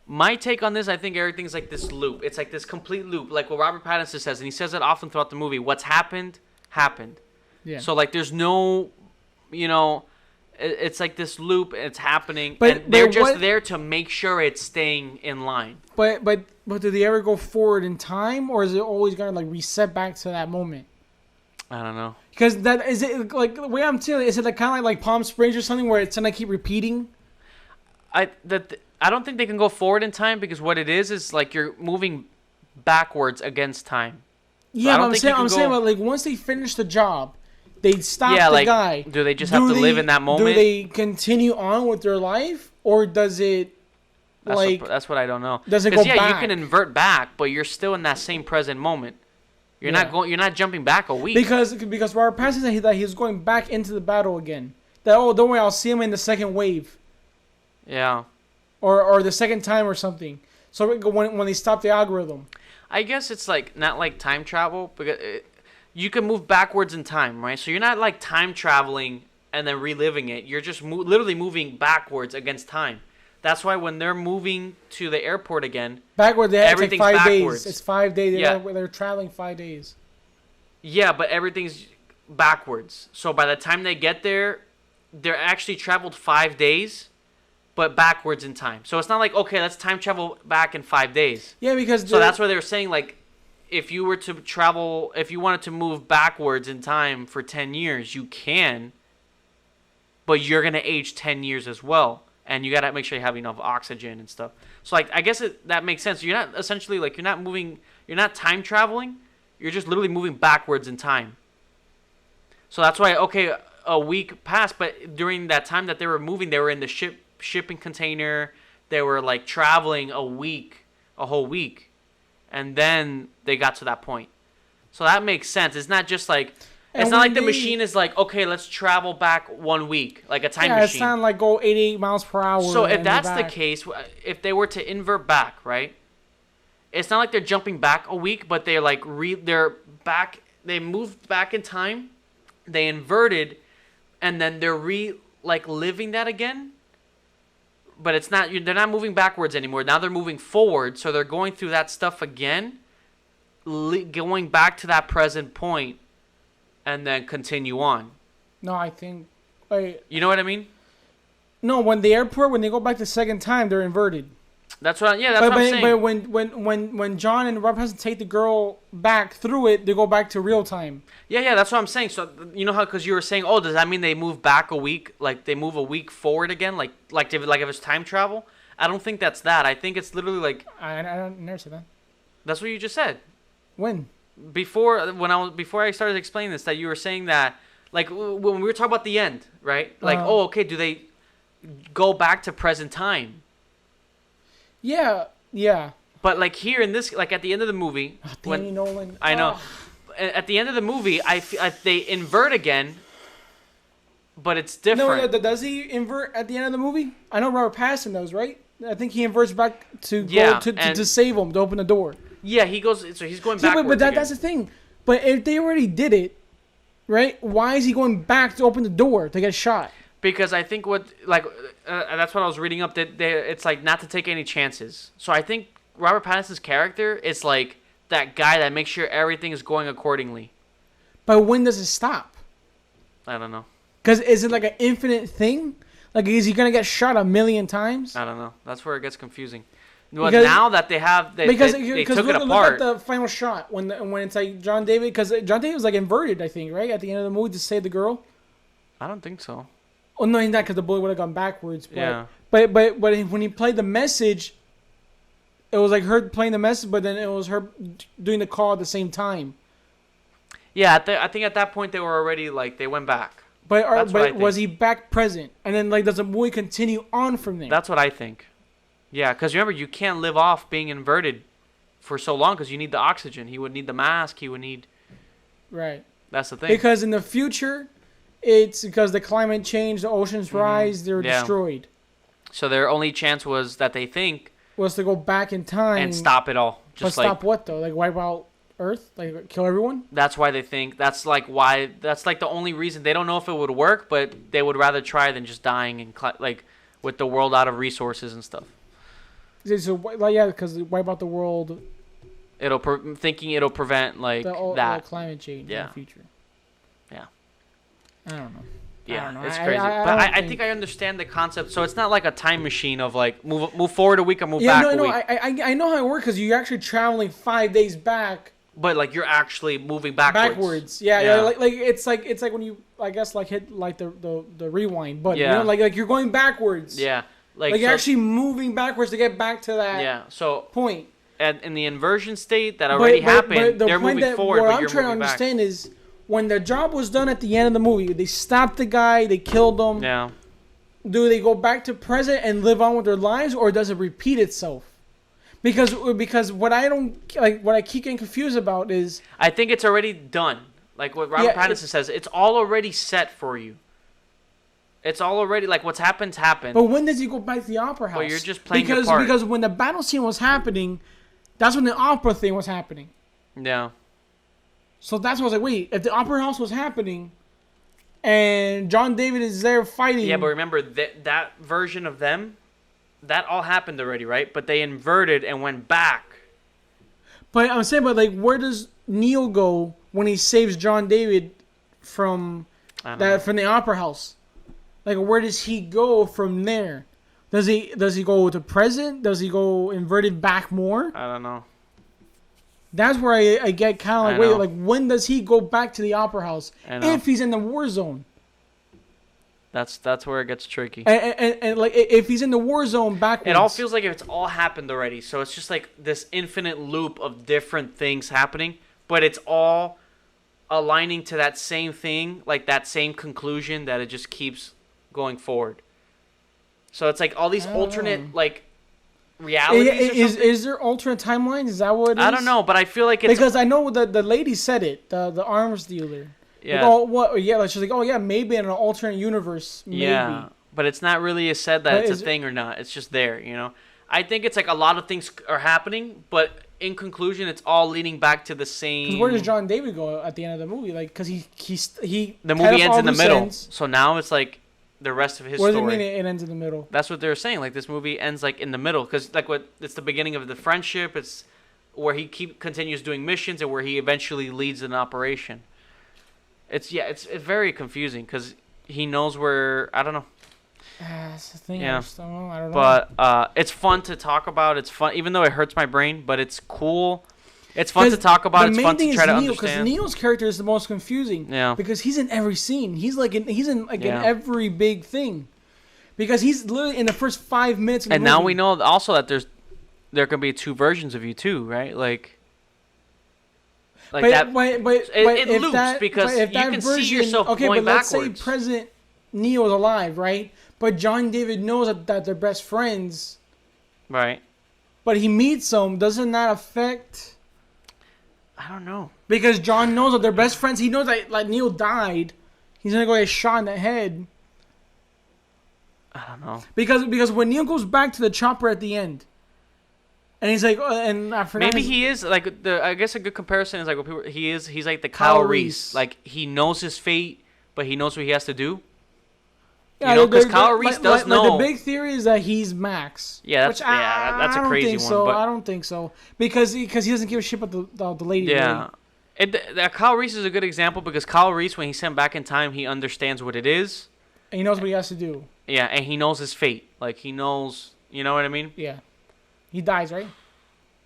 my take on this, I think everything's like this loop. It's like this complete loop, like what Robert Pattinson says, and he says it often throughout the movie. What's happened, happened. Yeah. So like, there's no, It's like this loop. It's happening, But- and they're but just what- there to make sure it's staying in line. But do they ever go forward in time, or is it always gonna like reset back to that moment? I don't know. Because that is it. Like the way I'm telling it, is it like kind of like Palm Springs or something where it's gonna keep repeating? I don't think they can go forward in time because what it is like you're moving backwards against time. Yeah, I but don't I'm think saying, you can I'm saying, go- but like once they finish the job, they stop Yeah, the like, guy. do they just have to live in that moment? Do they continue on with their life, or does it That's what I don't know. does it 'Cause, go yeah, back? you can invert back, but you're still in that same present moment. You're Yeah. not going. You're not jumping back a week. because Robert Pattinson said that he's going back into the battle again. That don't worry, I'll see him in the second wave Yeah. or the second time or something. So when they stop the algorithm. I guess it's like not like time travel because you can move backwards in time, right? So you're not like time traveling and then reliving it. You're just literally moving backwards against time. That's why when they're moving to the airport again, Backward, they have like Everything's 5 backwards. days. It's 5 days. Yeah. They're traveling 5 days. yeah, but everything's backwards. So by the time they get there, they're actually traveled 5 days, but backwards in time. So it's not like, okay, let's time travel back in 5 days. Yeah, because So that's why they were saying, like, if you were to travel, if you wanted to move backwards in time for 10 years, you can, but you're going to age 10 years as well. And you got to make sure you have enough oxygen and stuff. So, like, I guess that makes sense. You're not essentially, like, you're not time traveling. You're just literally moving backwards in time. So that's why, okay, a week passed, but during that time that they were moving, they were in the shipping container. They were, like, traveling a whole week. And then they got to that point. So that makes sense. It's not just like... It's not like the machine is like, okay, let's travel back 1 week, like a time machine. Yeah, it's not like go 88 miles per hour. So if that's the case, if they were to invert back, right? It's not like they're jumping back a week, but they're like they're back. They moved back in time, they inverted, and then they're living that again. But it's not. They're not moving backwards anymore. Now they're moving forward, so they're going through that stuff again, going back to that present point. And then continue on. No, I think... Like, you know what I mean? No, when the airport, when they go back the second time, they're inverted. That's what. Yeah, that's what I'm saying. But when John and Rob Pattinson take the girl back through it, they go back to real time. Yeah, that's what I'm saying. So you know how, because you were saying, oh, does that mean they move back a week? Like they move a week forward again? Like if it's time travel? I don't think that's that. I think it's literally like. I never said that. That's what you just said. When? Before I started explaining this, that you were saying that, like, when we were talking about the end, right? Like, okay, do they go back to present time? Yeah. But like here in this, like at the end of the movie, Danny Nolan. I know, at the end of the movie, they invert again, but it's different. No, does he invert at the end of the movie? I know Robert Pattinson does, right? I think he inverts back to go to save him, to open the door. Yeah, he goes. So he's going backwards. But that's the thing. But if they already did it, right? Why is he going back to open the door to get shot? Because I think that's what I was reading up. That it's like not to take any chances. So I think Robert Pattinson's character is like that guy that makes sure everything is going accordingly. But when does it stop? I don't know. Because is it like an infinite thing? Like, is he gonna get shot 1,000,000 times? I don't know. That's where it gets confusing. But now that they have, they took it apart. Look at the final shot when it's like John David, because John David was like inverted, I think, right at the end of the movie to save the girl. I don't think so. Oh no, he's not, because the bullet would have gone backwards. But, yeah. But when he played the message, it was like her playing the message, but then it was her doing the call at the same time. Yeah, I think at that point they were already like they went back. But was he back present? And then like does the movie continue on from there? That's what I think. Yeah, because remember, you can't live off being inverted for so long because you need the oxygen. He would need the mask. He would need... Right. That's the thing. Because in the future, it's because the climate change, the oceans rise, they're destroyed. So their only chance was that they think... was to go back in time. And stop it all. Just stop what, though? Like wipe out Earth? Like kill everyone? That's why they think... That's like the only reason. They don't know if it would work, but they would rather try than just dying and like with the world out of resources and stuff. So yeah, because wipe out the world. Thinking it'll prevent like the that climate change in the future. Yeah. I don't know. Yeah, it's crazy. But I think I understand the concept. So it's not like a time machine of like move forward a week or move back a week. I know how it works because you're actually traveling 5 days back. But like you're actually moving backwards. Yeah. Like it's like when you I guess like hit like the rewind button. Yeah. You know, like you're going backwards. Yeah. Like you're actually moving backwards to get back to that point. And in the inversion state that already happened, they're moving forward. What I'm trying to understand is when the job was done at the end of the movie, they stopped the guy, they killed him. Yeah. Do they go back to present and live on with their lives, or does it repeat itself? Because what I keep getting confused about is I think it's already done. Like what Robert Pattinson says, it's all already set for you. It's all already like what's happened. But when does he go back to the opera house? Well, you're just playing your part. Because when the battle scene was happening, that's when the opera thing was happening. Yeah. So that's what I was like, wait, if the opera house was happening, and John David is there fighting. Yeah, but remember that version of them, that all happened already, right? But they inverted and went back. But I'm saying, where does Neo go when he saves John David from the opera house? Like, where does he go from there? Does he go to present? Does he go inverted back more? I don't know. That's where I get kind of like, wait, like when does he go back to the opera house if he's in the war zone? That's where it gets tricky. And like if he's in the war zone backwards, it all feels like it's all happened already. So it's just like this infinite loop of different things happening, but it's all aligning to that same thing, like that same conclusion that it just keeps going forward. So it's like all these alternate like realities. Is there alternate timelines? Is that what it is? I don't know, but I feel like it's because I know the lady said it, the arms dealer. Yeah. Like, oh, what? Yeah, like she's like, oh yeah, maybe in an alternate universe. Maybe. Yeah, but it's not really said that it's a thing or not. It's just there, you know. I think it's like a lot of things are happening, but in conclusion, it's all leading back to the same. Because where does John David go at the end of the movie? Like, because he the movie ends in the middle, so now it's like the rest of his story. What do you mean it ends in the middle? That's what they're saying. Like this movie ends like in the middle, because like it's the beginning of the friendship. It's where he continues doing missions and where he eventually leads an operation. It's very confusing because he knows where I don't know. That's the thing. Yeah. I don't know. But it's fun to talk about. It's fun, even though it hurts my brain. But it's cool. It's fun to talk about. It's fun to try to understand. Because Neo's character is the most confusing. Yeah. Because he's in every scene. He's in every big thing. Because he's literally in the first 5 minutes of the movie. And now we know also that there can be two versions of you too, right? Like that. But it loops because you can see yourself going backwards. Let's say President Neo is alive, right? But John David knows that they're best friends. Right. But he meets them. Doesn't that affect? I don't know. Because John knows that they're best friends. He knows that like Neo died. He's gonna go get shot in the head. I don't know. Because when Neo goes back to the chopper at the end, and he's like, and I forgot. Maybe he is like I guess a good comparison is like what people. He's like the Kyle Reese. Like he knows his fate, but he knows what he has to do. Yeah, you know, because Kyle Reese does know. The big theory is that he's Max. Yeah, that's a crazy one. But I don't think so because he doesn't give a shit about the lady. Yeah, Kyle Reese is a good example because Kyle Reese, when he's sent back in time, he understands what it is. And he knows what he has to do. Yeah, and he knows his fate. Like he knows, you know what I mean? Yeah, he dies, right?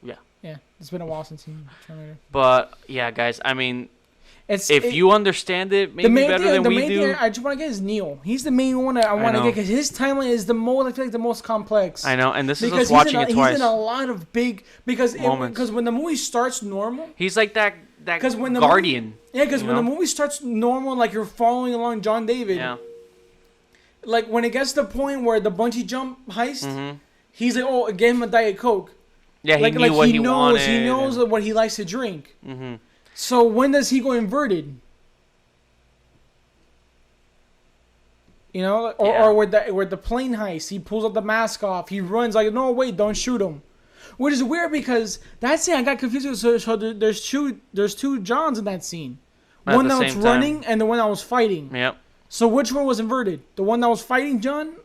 Yeah. Yeah, it's been a while since he Terminator. But yeah, guys, I mean. If you understand it, maybe better than we do. The main thing I just want to get is Neo. He's the main one I want to get because his timeline is I feel like the most complex. I know, and this is us watching it twice. He's in a lot of big because when the movie starts normal, he's like that guardian. Because when the movie starts normal, like you're following along John David. Yeah. Like when it gets to the point where the bungee jump heist, he's like, "Oh, give him a Diet Coke." Yeah, he knew what he wanted. He knows what he likes to drink. Mm-hmm. So when does he go inverted? You know, or with the plane heist, he pulls up the mask off, he runs like, no, wait, don't shoot him, which is weird because that scene I got confused. So there's two Johns in that scene, one that was running and the one that was fighting. Yep. So which one was inverted? The one that was fighting John,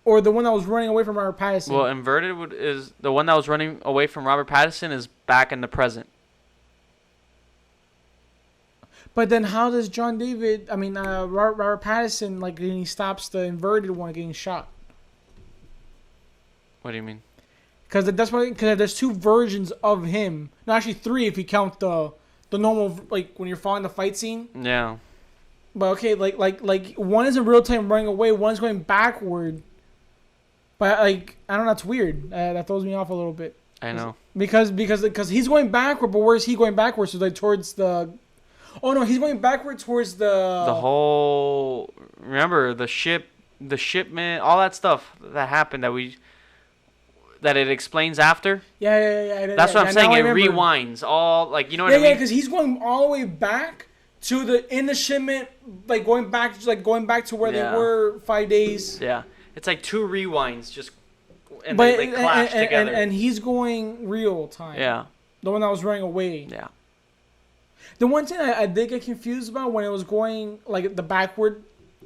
or the one that was running away from Robert Pattinson? Well, inverted is the one that was running away from Robert Pattinson is back in the present. But then how does Robert Pattinson, like, when he stops the inverted one getting shot? What do you mean? Because there's 2 versions of him. No, actually 3 if you count the normal, like, when you're following the fight scene. Yeah. But okay, like one is in real time running away, one's going backward. But like, I don't know, that's weird. That throws me off a little bit. I know. Because he's going backward, but where's he going backwards? So like towards the. Oh no, he's going backward towards the whole. Remember the shipment, all that stuff that happened that it explains after. Yeah. That's what I'm saying. It rewinds all, like, you know what I mean? Yeah, because he's going all the way back to the shipment, like going back to where they were 5 days. Yeah, it's like 2 rewinds just, and they clash together. And he's going real time. Yeah. The one that was running away. Yeah. The one thing I did get confused about when it was going like the backward.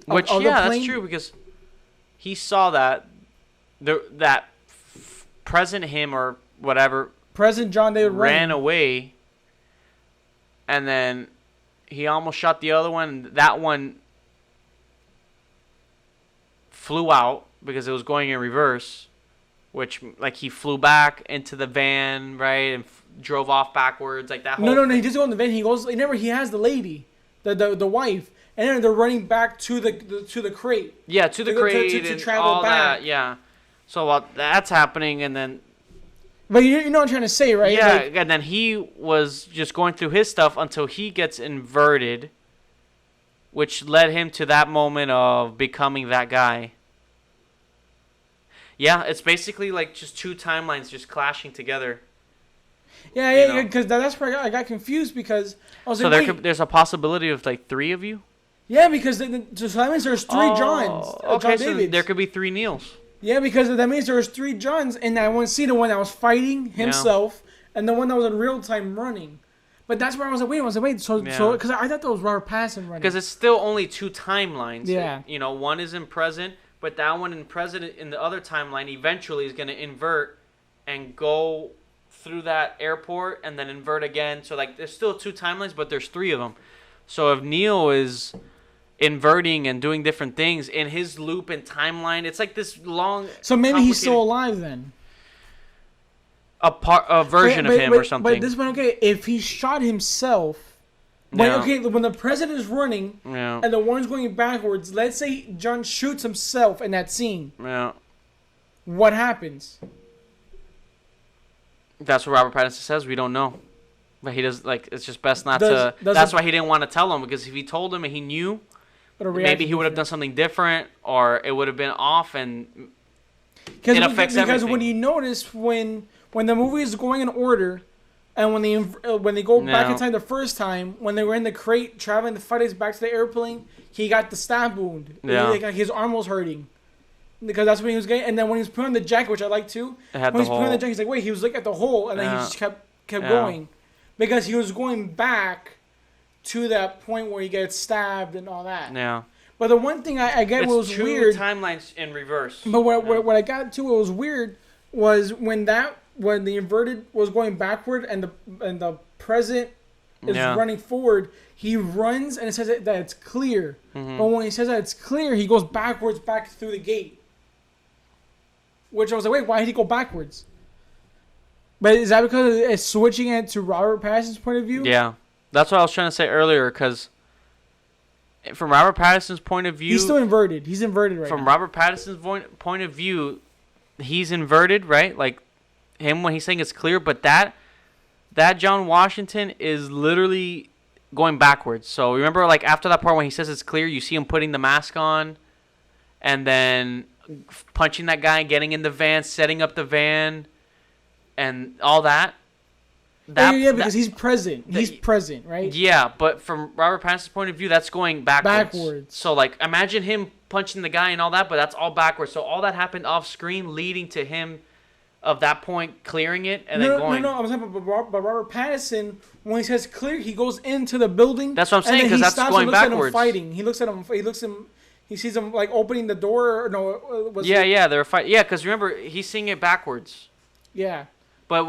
Which of that's true, because he saw that present him or whatever. Present John David ran away, and then he almost shot the other one. And that one flew out because it was going in reverse, which, like, he flew back into the van, right, and drove off backwards, like that. No, he doesn't go in the van. He goes. He has the lady, the wife, and then they're running back to the crate. Yeah, to the crate to and travel all back. that. Yeah. So while that's happening, and then. But you know what I'm trying to say, right? Yeah, like, and then he was just going through his stuff until he gets inverted, which led him to that moment of becoming that guy. Yeah, it's basically like just 2 timelines just clashing together. Yeah, because that's where I got confused, because I was there's a possibility of like 3 of you? Yeah, because so that means there's 3 Johns. Okay, John so Davids. there could be 3 Neils. Yeah, because that means there's 3 Johns in that one scene, the one that was fighting himself, and the one that was in real time running. But that's where I was like, wait, so because I thought that was Robert Pattinson running. Because it's still only 2 timelines. Yeah. One is in present, but that one in present in the other timeline eventually is going to invert and go through that airport and then invert again. So, like, there's still 2 timelines, but there's 3 of them. So if Neo is inverting and doing different things in his loop and timeline, it's like this long. So maybe he's still alive then. A version of him or something. But this one, okay, if he shot himself. When the president is running and the one's going backwards, let's say John shoots himself in that scene. Yeah. What happens? That's what Robert Pattinson says. We don't know. But he does, like, it's just best not to. That's why he didn't want to tell him, because if he told him and he knew, maybe he would have done something different, or it would have been off, and it affects everything. Because when you notice when the movie is going in order, and when they go back in time the first time, when they were in the crate traveling the fighters back to the airplane, he got the stab wound. Yeah. His arm was hurting. Because that's when he was getting, and then when he was putting on the jacket, which I like too, when he was putting on the jacket, he's like, wait, he was looking at the hole, and then he just kept going. Because he was going back to that point where he gets stabbed and all that. Yeah. But the one thing I get was weird. 2 timelines in reverse. But what I got to, what was weird, was when the inverted was going backward and the present is running forward, he runs and it says that it's clear. Mm-hmm. But when he says that it's clear, he goes backwards back through the gate. Which I was like, wait, why did he go backwards? But is that because it's switching it to Robert Pattinson's point of view? Yeah. That's what I was trying to say earlier, because from Robert Pattinson's point of view... He's still inverted. He's inverted right now. From Robert Pattinson's point of view, he's inverted, right? Like, him when he's saying it's clear, but that John Washington is literally going backwards. So remember, like, after that part when he says it's clear, you see him putting the mask on and then punching that guy, getting in the van, setting up the van, and all that. Because he's present. He's present, right? Yeah, but from Robert Pattinson's point of view, that's going backwards. So, like, imagine him punching the guy and all that, but that's all backwards. So all that happened off screen, leading to him of that point clearing it and then going. No. I was talking about Robert Pattinson. When he says clear, he goes into the building. That's what I'm saying, because that's going backwards. He looks at him fighting. He sees him like opening the door. They're fighting. Yeah, because remember, he's seeing it backwards. Yeah. But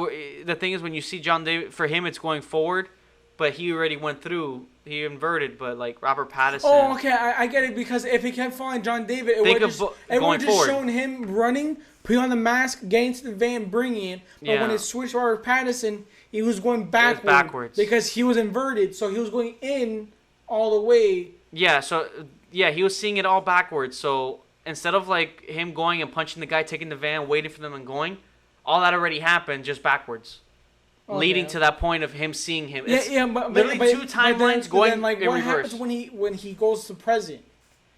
the thing is, when you see John David, for him it's going forward, but he already went through he inverted, but like Robert Pattinson. Oh, okay, I get it, because if he kept following John David, it would have just shown him running, putting on the mask, getting to the van, bringing it. But when it switched to Robert Pattinson, he was going backwards because he was inverted, so he was going in all the way. Yeah, so he was seeing it all backwards. So instead of like him going and punching the guy, taking the van, waiting for them and going, all that already happened just backwards. Leading to that point of him seeing him. It's but literally two timelines going in what reverse. Happens when he goes to present?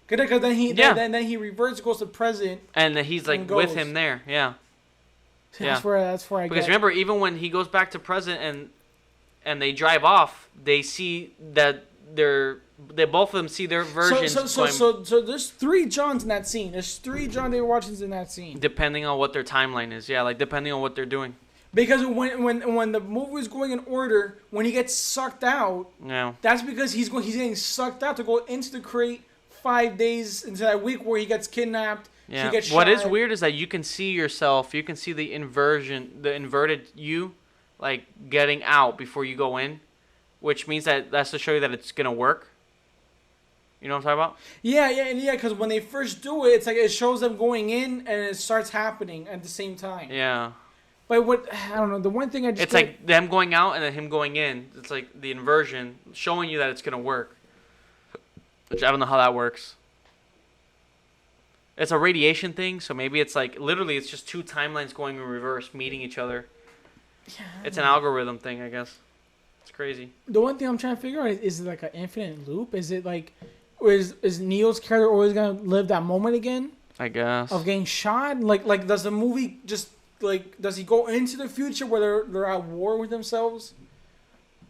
Because then he reverts, goes to present, and then he's like with him there. Yeah. That's where I because remember, even when he goes back to present and they drive off, they see that they both of them see their versions. So there's 3 Johns in that scene. There's 3 John David Washingtons in that scene. Depending on what their timeline is, like depending on what they're doing. Because when the movie is going in order, when he gets sucked out, that's because he's getting sucked out to go into the crate 5 days into that week where he gets kidnapped. Yeah. He gets what shot. is weird is that you can see yourself. You can see the inverted you, like getting out before you go in, which means that's to show you that it's gonna work. You know what I'm talking about? Yeah. Because when they first do it, it's like it shows them going in and it starts happening at the same time. Yeah. But I don't know. The one thing I just... It's like them going out and then him going in. It's like the inversion, showing you that it's going to work. Which I don't know how that works. It's a radiation thing, so maybe it's like... Literally, it's just 2 timelines going in reverse, meeting each other. Yeah. It's an algorithm thing, I guess. It's crazy. The one thing I'm trying to figure out is it like an infinite loop? Is it like... Is Neo's character always going to live that moment again? I guess. Of getting shot? Like does the movie just... Like, does he go into the future where they're at war with themselves,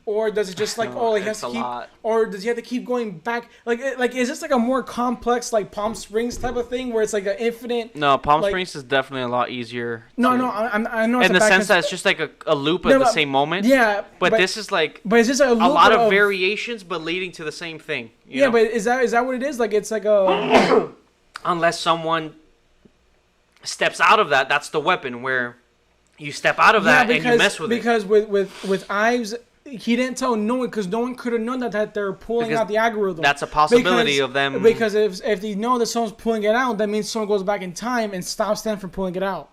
or does it just like he has to keep, or does he have to keep going back? Like is this like a more complex like Palm Springs type of thing where it's like an infinite? No, Palm Springs is definitely a lot easier. No, I know. In the sense that it's just like a loop at the same moment. Yeah, but this is like. But is this a lot of variations, but leading to the same thing? You know? But is that what it is? Like it's like a. Unless someone steps out of that's the weapon where you step out of that and you mess with because it. Because with Ives, he didn't tell no one because no one could have known that they're pulling out the algorithm. That's a possibility of them. Because if they know that someone's pulling it out, that means someone goes back in time and stops them from pulling it out.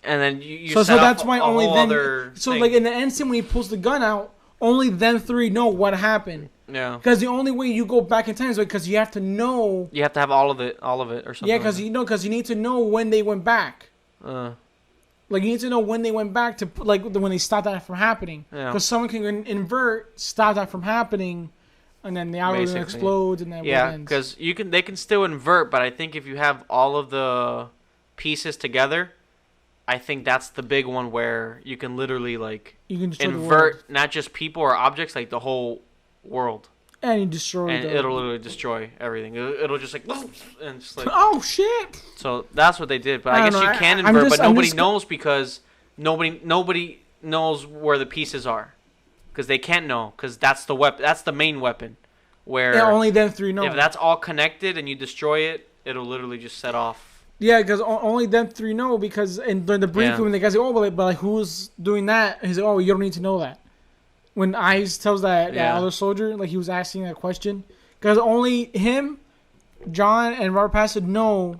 And then you so that's why only then. Thing. Like in the end scene when he pulls the gun out, only them 3 know what happened. Yeah. Because the only way you go back in time is because you have to know. You have to have all of it or something. Yeah, because you need to know when they went back. Like you need to know when they went back to when they stopped that from happening. Because someone can invert, stop that from happening, and then the algorithm explodes and then because they can still invert, but I think if you have all of the pieces together, I think that's the big one where you can literally like invert not just people or objects, like the whole world. And you destroy and it'll literally destroy everything. It'll just like and just like oh shit. So that's what they did. But I guess you can invert, but nobody knows because nobody knows where the pieces are because they can't know because that's the weapon. That's the main weapon. Where only them 3 know. If that's all connected and you destroy it, it'll literally just set off. Yeah, because only them 3 know because during the briefing when the guys say, "Oh, but like who's doing that?" He's like, "Oh, you don't need to know that." When Ives tells that other soldier, like he was asking that question, because only him, John, and Robert Pattinson know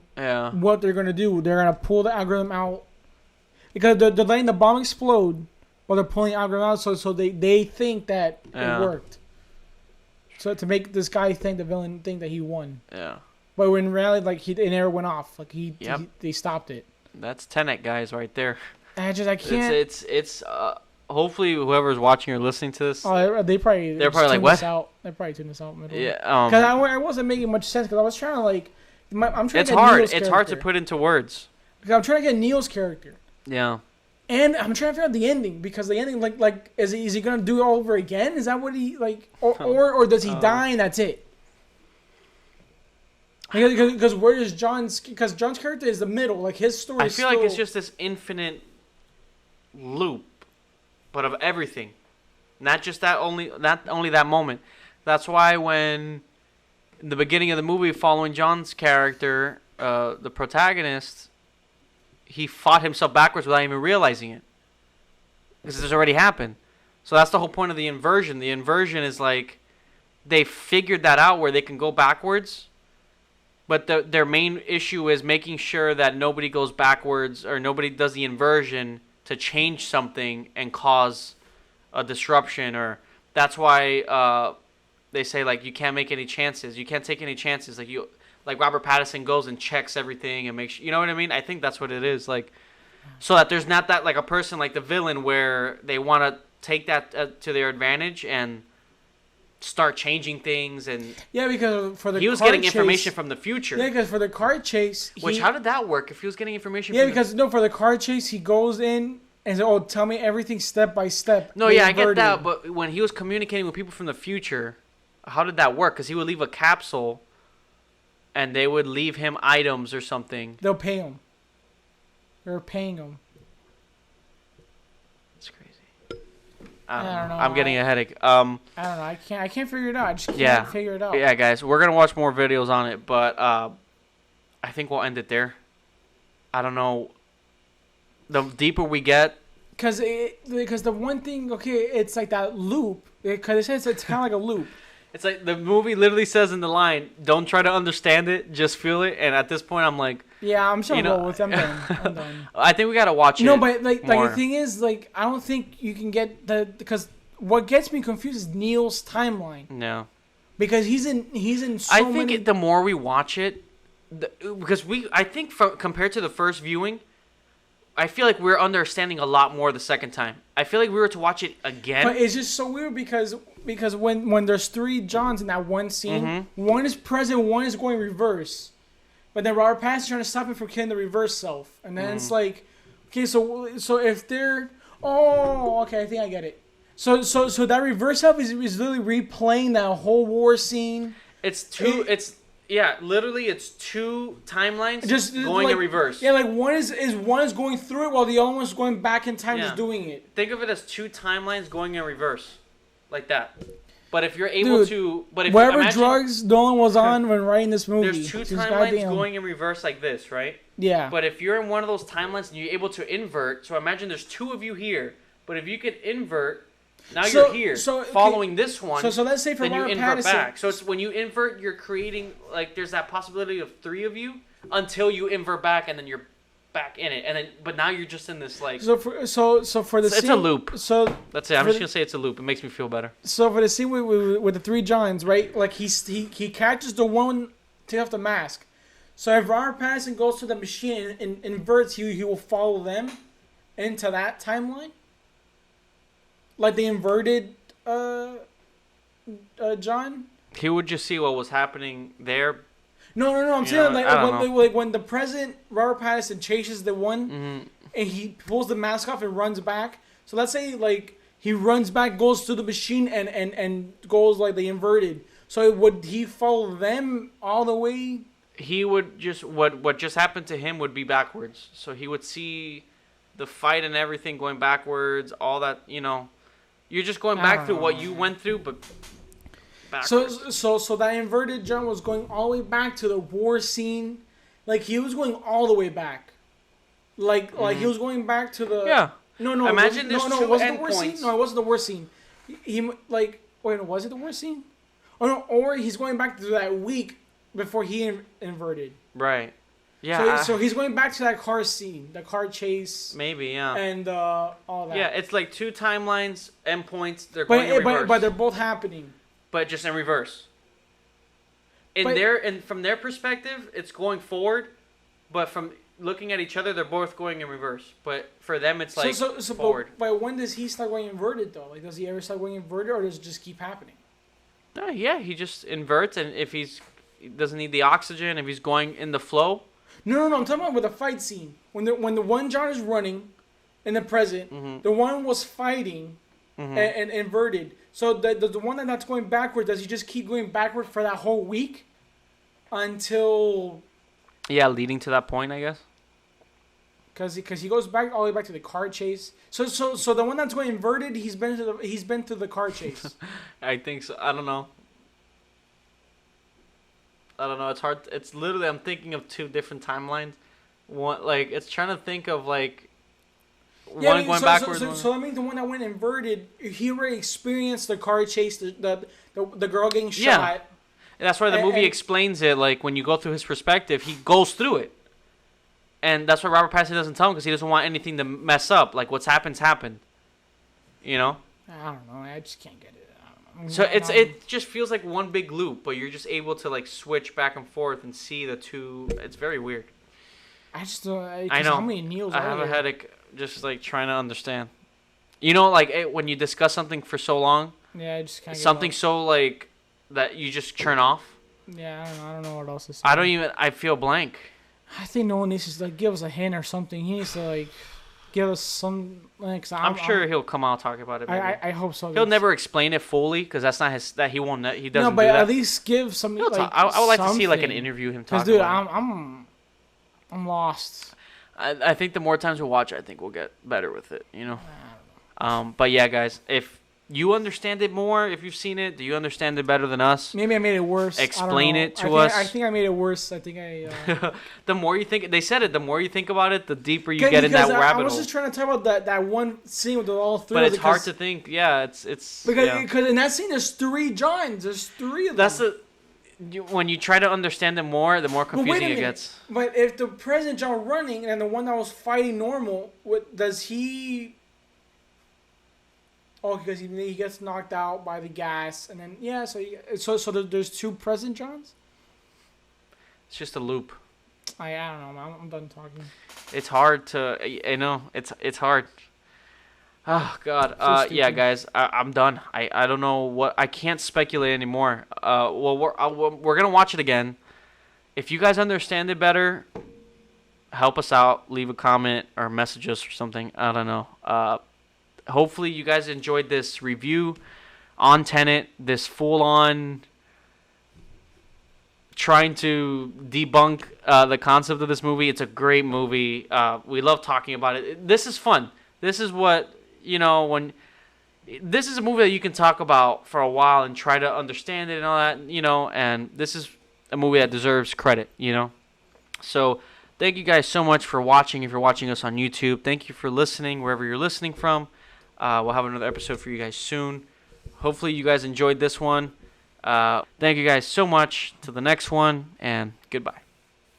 what they're gonna do. They're gonna pull the algorithm out because they're letting the bomb explode while they're pulling the algorithm out. So they think that it worked. So to make this guy think the villain think that he won. Yeah. But when in reality, like it never went off. Like they stopped it. That's Tenet, guys, right there. I can't. It's hopefully whoever's watching or listening to this, they're probably like what? They probably tuned this out. Yeah, because I wasn't making much sense because I was trying to like, I'm trying. It's hard. It's hard to put into words. Because I'm trying to get Neo's character. Yeah. And I'm trying to figure out the ending because the ending, like, is he gonna do it all over again? Is that what he like, or does he die and that's it? Because where is John's? Because John's character is the middle. Like his story. I feel like it's just this infinite loop. But of everything, not just not only that moment. That's why when in the beginning of the movie, following John's character, the protagonist, he fought himself backwards without even realizing it, because this already happened. So that's the whole point of the inversion. The inversion is like they figured that out where they can go backwards. But their main issue is making sure that nobody goes backwards or nobody does the inversion to change something and cause a disruption. Or that's why they say, like, you can't make any chances. You can't take any chances. Like Robert Pattinson goes and checks everything and makes sure, you know what I mean? I think that's what it is. Like, so that there's not that, like, a person like the villain where they want to take that to their advantage and start changing things. And because for the he was getting information from the future. Yeah, because for the car chase, how did that work? If he was getting information, for the car chase, he goes in and says, "Oh, tell me everything step by step." No, I get that, but when he was communicating with people from the future, how did that work? Because he would leave a capsule, and they would leave him items or something. They'll pay him. They're paying him. I don't know. I'm getting a headache. I don't know. I can't figure it out. I just can't figure it out. Yeah, guys, we're gonna watch more videos on it, but I think we'll end it there. I don't know. The deeper we get, because the one thing, it's like that loop. Because it says it's kind of like a loop. It's like the movie literally says in the line, "Don't try to understand it, just feel it." And at this point, I'm like, yeah, I'm sure roll with. I'm done. I think we gotta watch it. No, but like the thing is, like, I don't think you can get because what gets me confused is Neil's timeline. No, because he's in so I think the more we watch it, because I think compared to the first viewing, I feel like we're understanding a lot more the second time. I feel like we were to watch it again. But it's just so weird because when there's 3 Johns in that one scene, one is present, one is going reverse. But then Robert Pattinson's trying to stop him from killing the reverse self. And then it's like, okay, so if they're... Oh, okay, I think I get it. So that reverse self is literally replaying that whole war scene. Literally it's 2 timelines just going in reverse. Yeah, like one is going through it while the other one's going back in time just doing it. Think of it as 2 timelines going in reverse. Like that. But if you're able to... But if whatever drugs Nolan was on when writing this movie... There's 2 timelines going in reverse like this, right? Yeah. But if you're in one of those timelines and you're able to invert... So imagine there's 2 of you here. But if you could invert... Now you're here, following this one. So let's say for then Robert you invert Pattinson, back. So it's when you invert, you're creating... Like, there's that possibility of 3 of you until you invert back and then you're back in it. And then, but now you're just in this, like... So for the scene... It's a loop. So that's it. I'm just going to say it's a loop. It makes me feel better. So for the scene with the 3 Johns, right? Like, he catches the one, take off the mask. So if Robert Pattinson goes to the machine and inverts, he will follow them into that timeline? Like the inverted John? He would just see what was happening there. No. I'm saying like when the present Robert Pattinson chases the one and he pulls the mask off and runs back. So let's say like he runs back, goes to the machine and goes like the inverted. So would he follow them all the way? He would just what just happened to him would be backwards. So he would see the fight and everything going backwards, all that, you know. You're just going back through what you went through, but backwards. So that inverted John was going all the way back to the war scene. Like, he was going all the way back. Like he was going back to the... Yeah. No. Imagine there's two was it the war endpoints. scene? No, it wasn't the war scene. Was it the war scene? Oh, no, or he's going back to that week before he inverted. Right. Yeah. So he's going back to that car scene, the car chase. Maybe, yeah. And all that. Yeah, it's like 2 timelines, endpoints. They're going in reverse. But they're both happening. But just in reverse. From their perspective, it's going forward. But from looking at each other, they're both going in reverse. But for them, it's like forward. But when does he start going inverted, though? Like, does he ever start going inverted, or does it just keep happening? Yeah, he just inverts, and if he doesn't need the oxygen, if he's going in the flow. No. I'm talking about with the fight scene. When the one John is running in the present, the one was fighting and inverted. So the one that's going backward, does he just keep going backward for that whole week until... Yeah, leading to that point, I guess. Because he goes back all the way back to the car chase. So the one that's going inverted, he's been to the car chase. I think so. I don't know. It's hard. It's literally, I'm thinking of 2 different timelines. One, like, it's trying to think of, like, one going backwards. So I mean, the one that went inverted, he already experienced the car chase, the girl getting shot. Yeah. And that's why the movie explains it. Like, when you go through his perspective, he goes through it. And that's why Robert Pattinson doesn't tell him, because he doesn't want anything to mess up. Like, what's happened. You know? I don't know. I just can't get it. I don't know. So it just feels like one big loop, but you're just able to, like, switch back and forth and see the two. It's very weird. I just don't. I know. How many Neils I have a headache just, like, trying to understand. You know, like, when you discuss something for so long. Yeah, I just can't. Something so, like, that you just turn off. Yeah, I don't know what else to say. I feel blank. I think no one needs to, like, give us a hint or something. He needs to, like, give us some, like, I'm sure he'll come out talk about it. Maybe. I hope so. He'll never explain it fully, because that's not his. That he won't. He doesn't. No, but do that. at least give some. Like, I would like to see, like, an something. interview him talk. Dude, about I'm lost. I think the more times we watch, I think we'll get better with it. You know. But yeah, guys, if you understand it more, if you've seen it, do you understand it better than us? Maybe I made it worse. Explain it to us. I think I made it worse. I think I. The more you think, they said it. The more you think about it, the deeper you get in that rabbit hole. I was just trying to talk about that one scene with all three. But it's hard to think. Yeah, it's because in that scene there's 3 Johns. There's 3 of them. That's when you try to understand it more, the more confusing it gets. But if the President John running and the one that was fighting normal, does he? Oh, because he gets knocked out by the gas, and then so there's 2 President Johns. It's just a loop. I don't know. I'm done talking. It's hard to. I know it's hard. Oh God. Yeah, guys, I'm done. I don't know what. I can't speculate anymore. Well, we're gonna watch it again. If you guys understand it better, help us out. Leave a comment or message us or something. I don't know. Hopefully you guys enjoyed this review on Tenet. This full-on trying to debunk the concept of this movie. It's a great movie. We love talking about it. This is fun. This is what, this is a movie that you can talk about for a while and try to understand it and all that, and this is a movie that deserves credit, So thank you guys so much for watching. If you're watching us on YouTube, thank you for listening wherever you're listening from. We'll have another episode for you guys soon. Hopefully you guys enjoyed this one. Thank you guys so much. Till the next one, and goodbye.